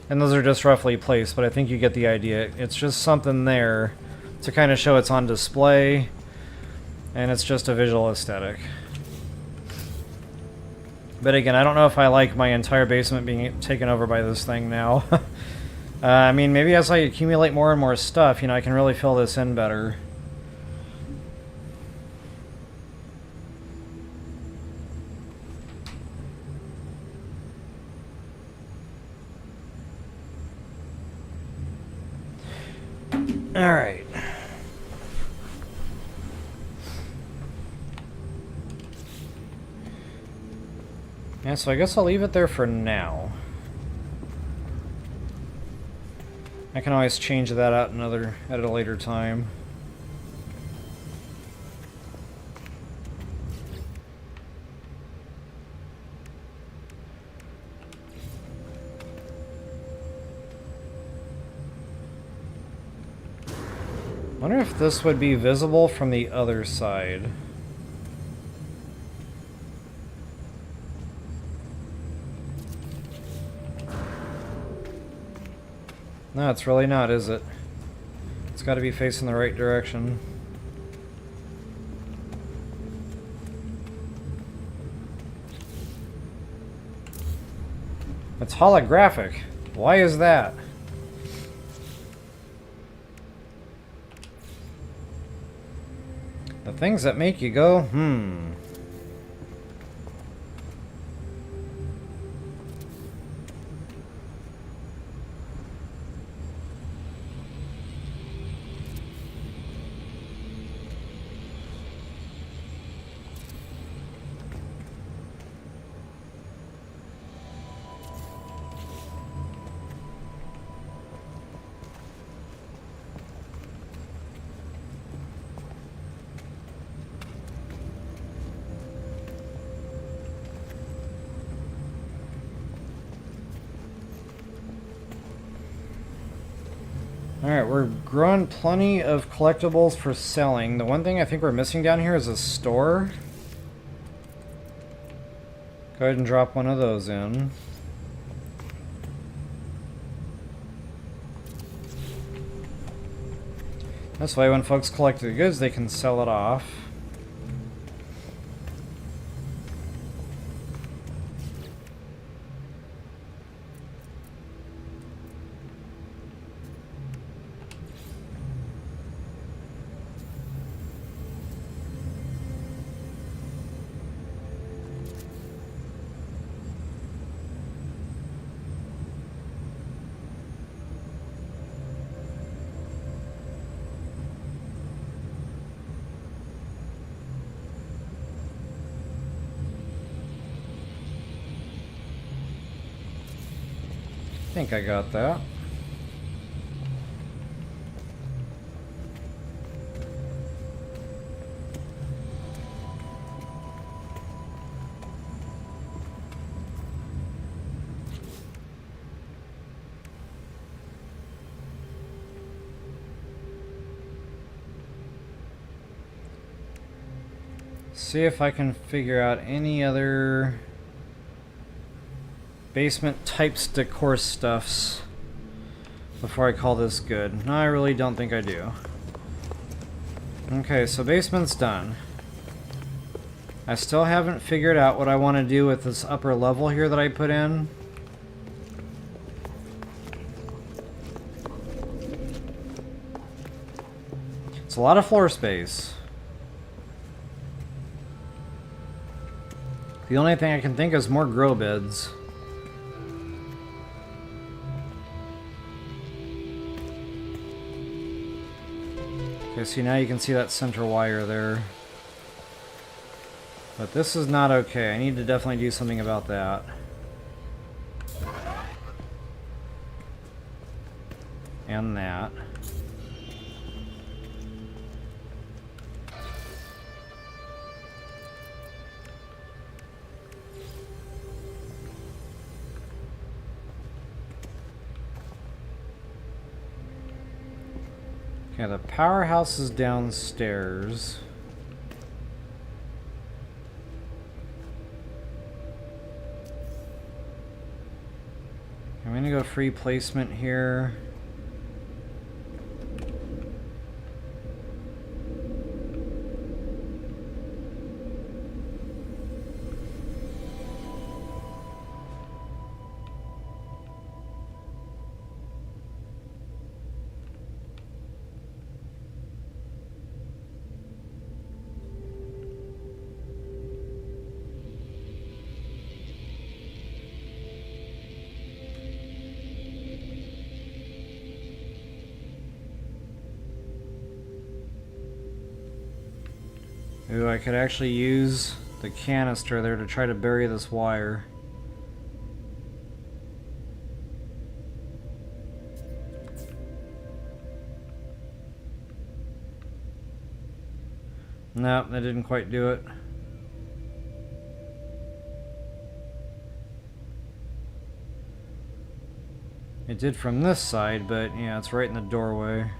And those are just roughly placed, but I think you get the idea. It's just something there to kind of show it's on display, and it's just a visual aesthetic. But again, I don't know if I like my entire basement being taken over by this thing now. I mean, maybe as I accumulate more and more stuff, you know, I can really fill this in better. Alright. Yeah, so I guess I'll leave it there for now. I can always change that out at a later time. Wonder if this would be visible from the other side. No, it's really not, is it? It's got to be facing the right direction. It's holographic. Why is that? The things that make you go, hmm. Alright, we're growing plenty of collectibles for selling. The one thing I think we're missing down here is a store. Go ahead and drop one of those in. This way when folks collect the goods, they can sell it off. I think I got that. See if I can figure out any other basement types decor stuffs before I call this good. No, I really don't think I do. Okay, so basement's done. I still haven't figured out what I want to do with this upper level here that I put in. It's a lot of floor space. The only thing I can think is more grow beds. Okay, see, now you can see that center wire there. But this is not okay. I need to definitely do something about that. And that. Okay, the powerhouse is downstairs. I'm gonna go free placement here. Ooh, I could actually use the canister there to try to bury this wire. Nope, that didn't quite do it. It did from this side, but yeah, it's right in the doorway.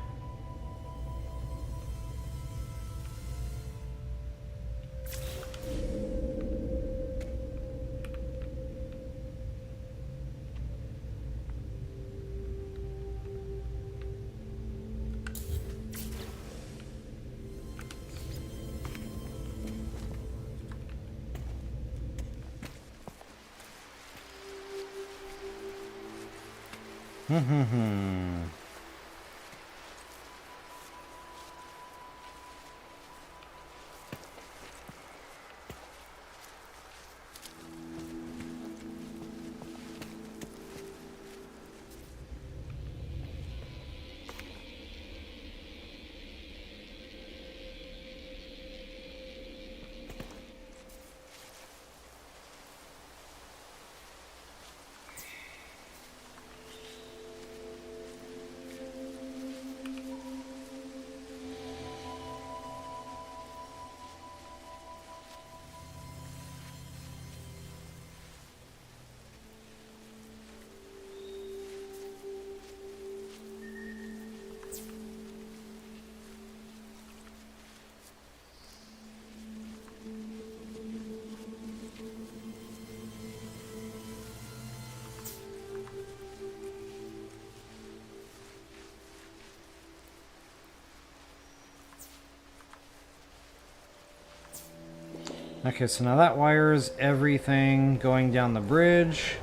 Okay, so now that wires everything going down the bridge.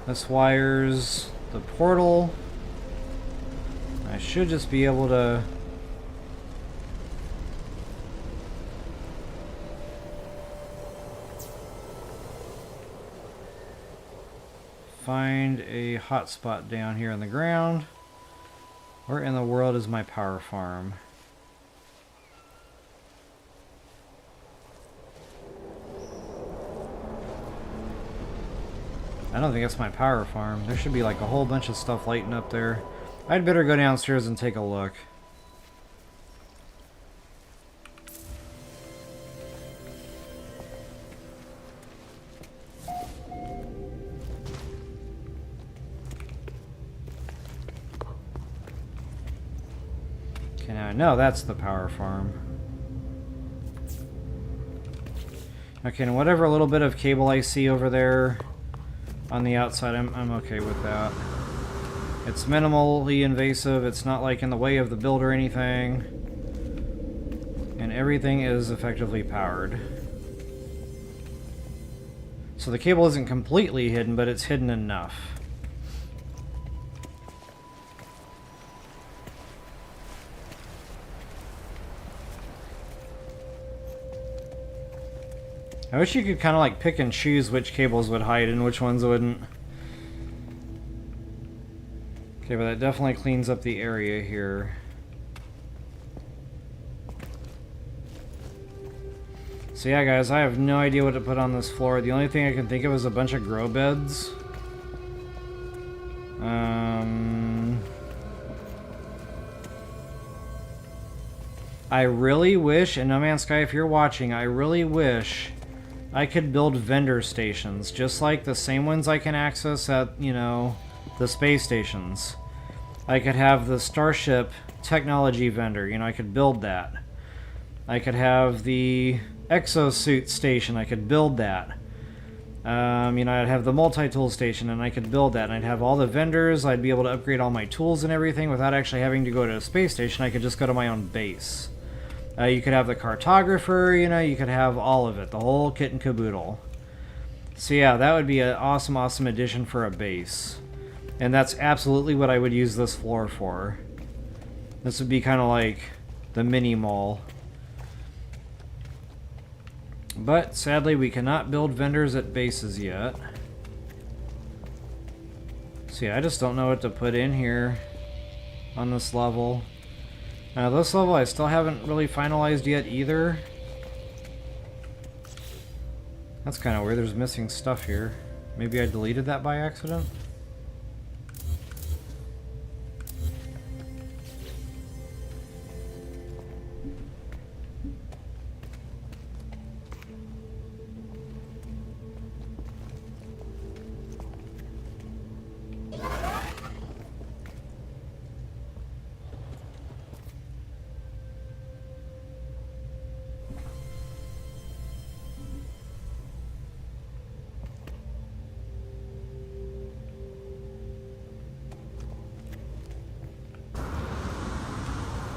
This wires the portal. I should just be able to find a hotspot down here in the ground. Where in the world is my power farm? I don't think that's my power farm. There should be like a whole bunch of stuff lighting up there. I'd better go downstairs and take a look. Okay, now I know that's the power farm. Okay, and whatever little bit of cable I see over there on the outside, I'm okay with that. It's minimally invasive, it's not like in the way of the build or anything. And everything is effectively powered. So the cable isn't completely hidden, but it's hidden enough. I wish you could kind of like pick and choose which cables would hide and which ones wouldn't. Okay, but that definitely cleans up the area here. So yeah, guys, I have no idea what to put on this floor. The only thing I can think of is a bunch of grow beds. I really wish, and No Man's Sky, if you're watching, I really wish I could build vendor stations, just like the same ones I can access at, you know, the space stations. I could have the Starship technology vendor, you know, I could build that. I could have the exosuit station, I could build that. You know, I'd have the multi-tool station and I could build that. And I'd have all the vendors, I'd be able to upgrade all my tools and everything without actually having to go to a space station. I could just go to my own base. You could have the cartographer, you know, you could have all of it, the whole kit and caboodle. So yeah, that would be an awesome, awesome addition for a base. And that's absolutely what I would use this floor for. This would be kind of like the mini mall. But sadly, we cannot build vendors at bases yet. So yeah, I just don't know what to put in here on this level. Now this level I still haven't really finalized yet either. That's kind of weird, there's missing stuff here. Maybe I deleted that by accident?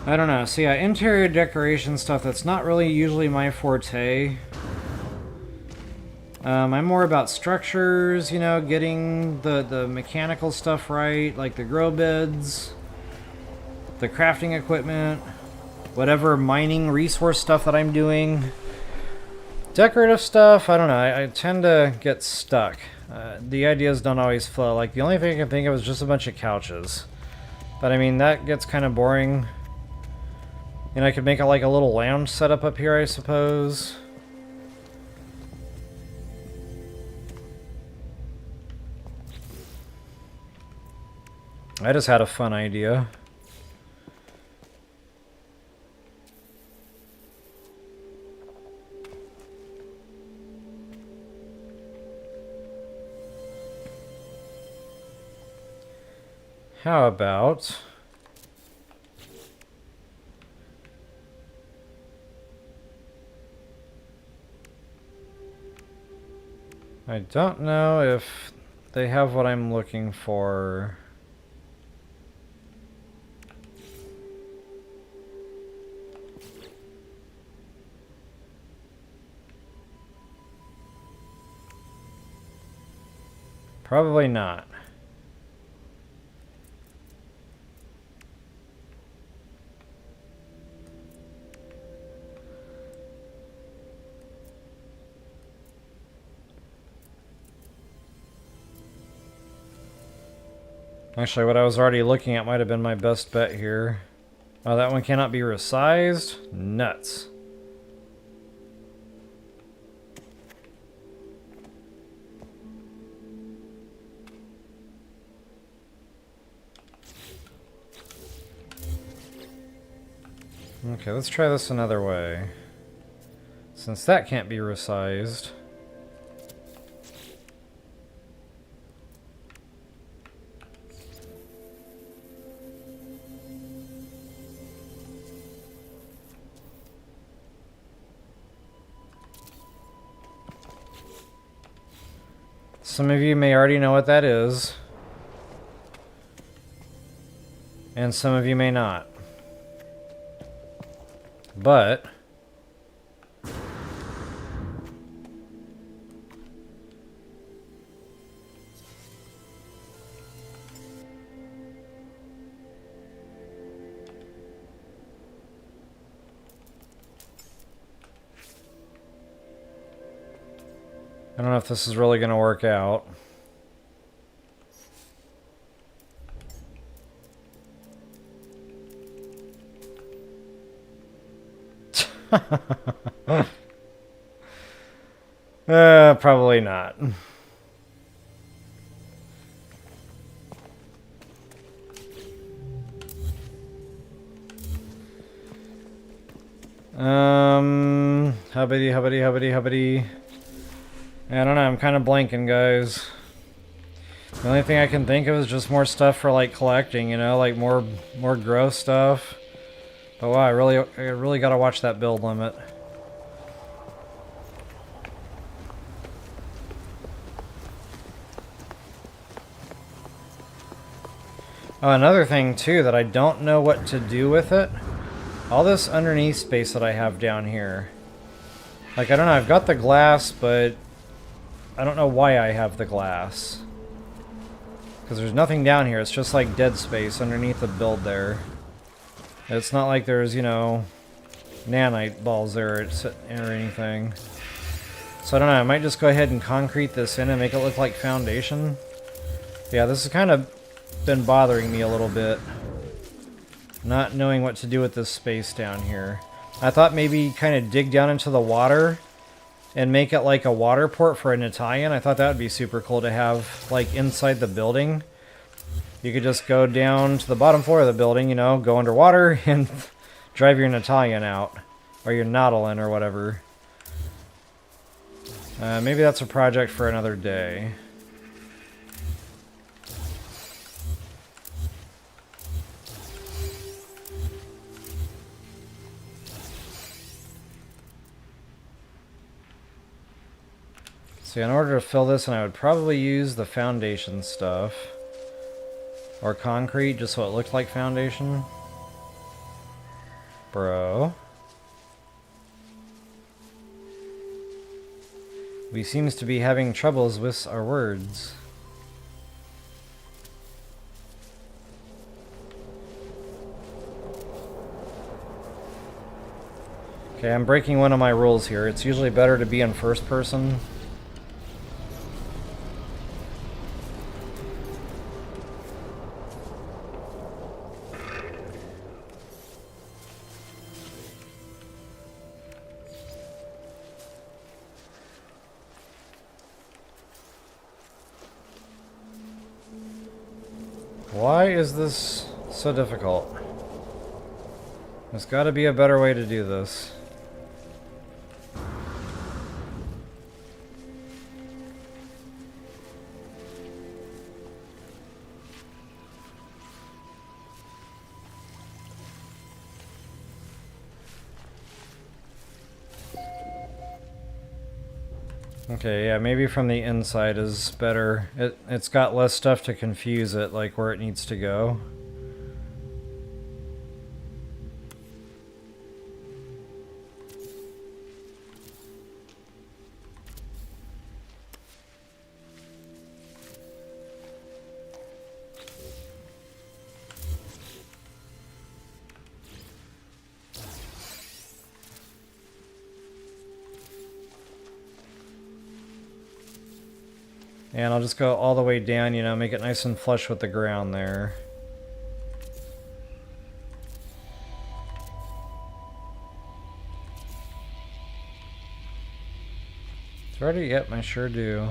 I don't know. So yeah, interior decoration stuff, that's not really usually my forte. I'm more about structures, you know, getting the mechanical stuff right, like the grow beds, the crafting equipment, whatever mining resource stuff that I'm doing. Decorative stuff, I don't know, I tend to get stuck. The ideas don't always flow. Like, the only thing I can think of is just a bunch of couches. But I mean, that gets kind of boring. And I could make it like a little lounge setup up here, I suppose. I just had a fun idea. How about... I don't know if they have what I'm looking for. Probably not. Actually, what I was already looking at might have been my best bet here. Oh, that one cannot be resized? Nuts. Okay, let's try this another way. Since that can't be resized. Some of you may already know what that is. And some of you may not. But I don't know if this is really going to work out. Probably not. Hubbity. I don't know, I'm kind of blanking, guys. The only thing I can think of is just more stuff for, like, collecting, you know, like more growth stuff. But wow, I really gotta watch that build limit. Oh, another thing too that I don't know what to do with it. All this underneath space that I have down here. Like, I don't know, I've got the glass, but I don't know why I have the glass. Because there's nothing down here, it's just like dead space underneath the build there. It's not like there's, you know, nanite balls there or anything. So I don't know, I might just go ahead and concrete this in and make it look like foundation. Yeah, this has kind of been bothering me a little bit. Not knowing what to do with this space down here. I thought maybe kind of dig down into the water and make it like a water port for an Italian. I thought that would be super cool to have, like, inside the building. You could just go down to the bottom floor of the building, you know, go underwater and drive your Italian out. Or your Nautilin or whatever. Maybe that's a project for another day. So in order to fill this, and I would probably use the foundation stuff. Or concrete, just so it looked like foundation. Bro. We seems to be having troubles with our words. Okay, I'm breaking one of my rules here. It's usually better to be in first person. Why is this so difficult? There's got to be a better way to do this. Okay, yeah, maybe from the inside is better. It's got less stuff to confuse it, like where it needs to go. And I'll just go all the way down, you know, make it nice and flush with the ground there. It's ready? Yep, I sure do.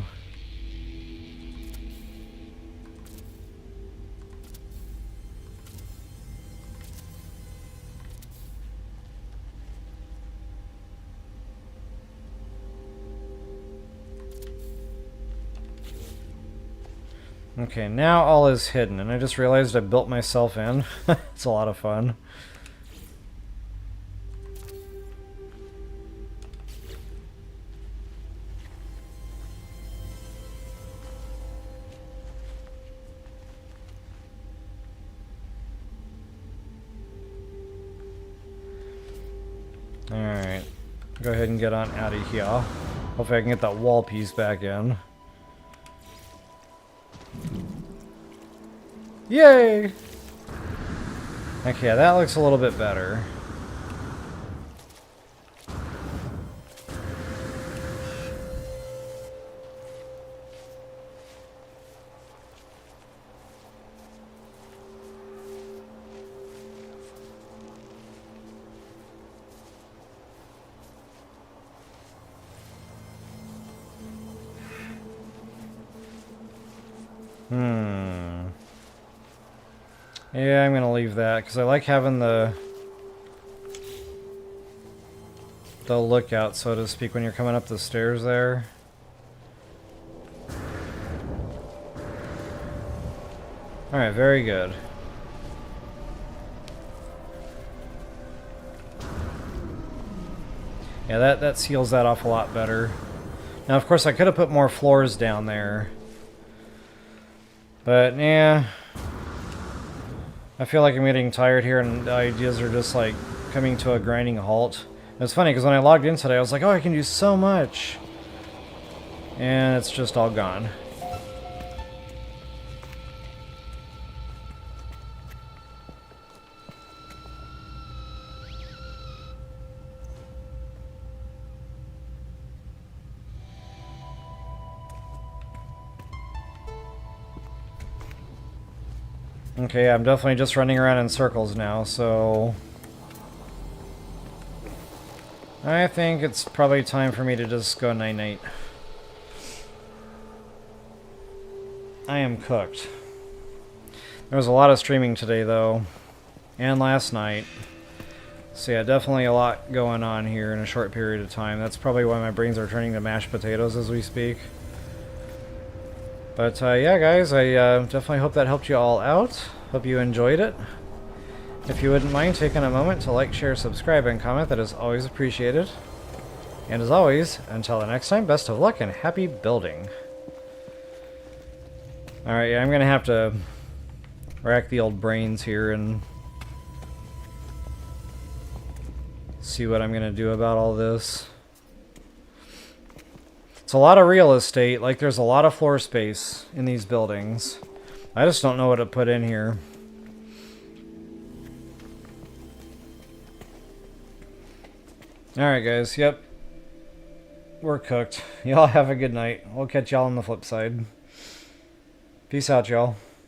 Okay, now all is hidden, and I just realized I built myself in. It's a lot of fun. Alright. Go ahead and get on out of here. Hopefully I can get that wall piece back in. Yay! Okay, that looks a little bit better. Yeah, I'm gonna leave that because I like having the lookout, so to speak, when you're coming up the stairs there. Alright, very good. Yeah, that seals that off a lot better. Now, of course, I could have put more floors down there. But, yeah. I feel like I'm getting tired here, and the ideas are just, like, coming to a grinding halt. And it's funny, because when I logged in today, I was like, oh, I can do so much. And it's just all gone. Okay, I'm definitely just running around in circles now, so I think it's probably time for me to just go night-night. I am cooked. There was a lot of streaming today, though, and last night. So yeah, definitely a lot going on here in a short period of time. That's probably why my brains are turning to mashed potatoes as we speak. But yeah, guys, I definitely hope that helped you all out. Hope you enjoyed it. If you wouldn't mind taking a moment to like, share, subscribe, and comment, that is always appreciated. And as always, until the next time, best of luck and happy building. Alright, yeah, I'm going to have to rack the old brains here and see what I'm going to do about all this. It's a lot of real estate, like there's a lot of floor space in these buildings. I just don't know what to put in here. Alright guys, yep. We're cooked. Y'all have a good night. We'll catch y'all on the flip side. Peace out, y'all.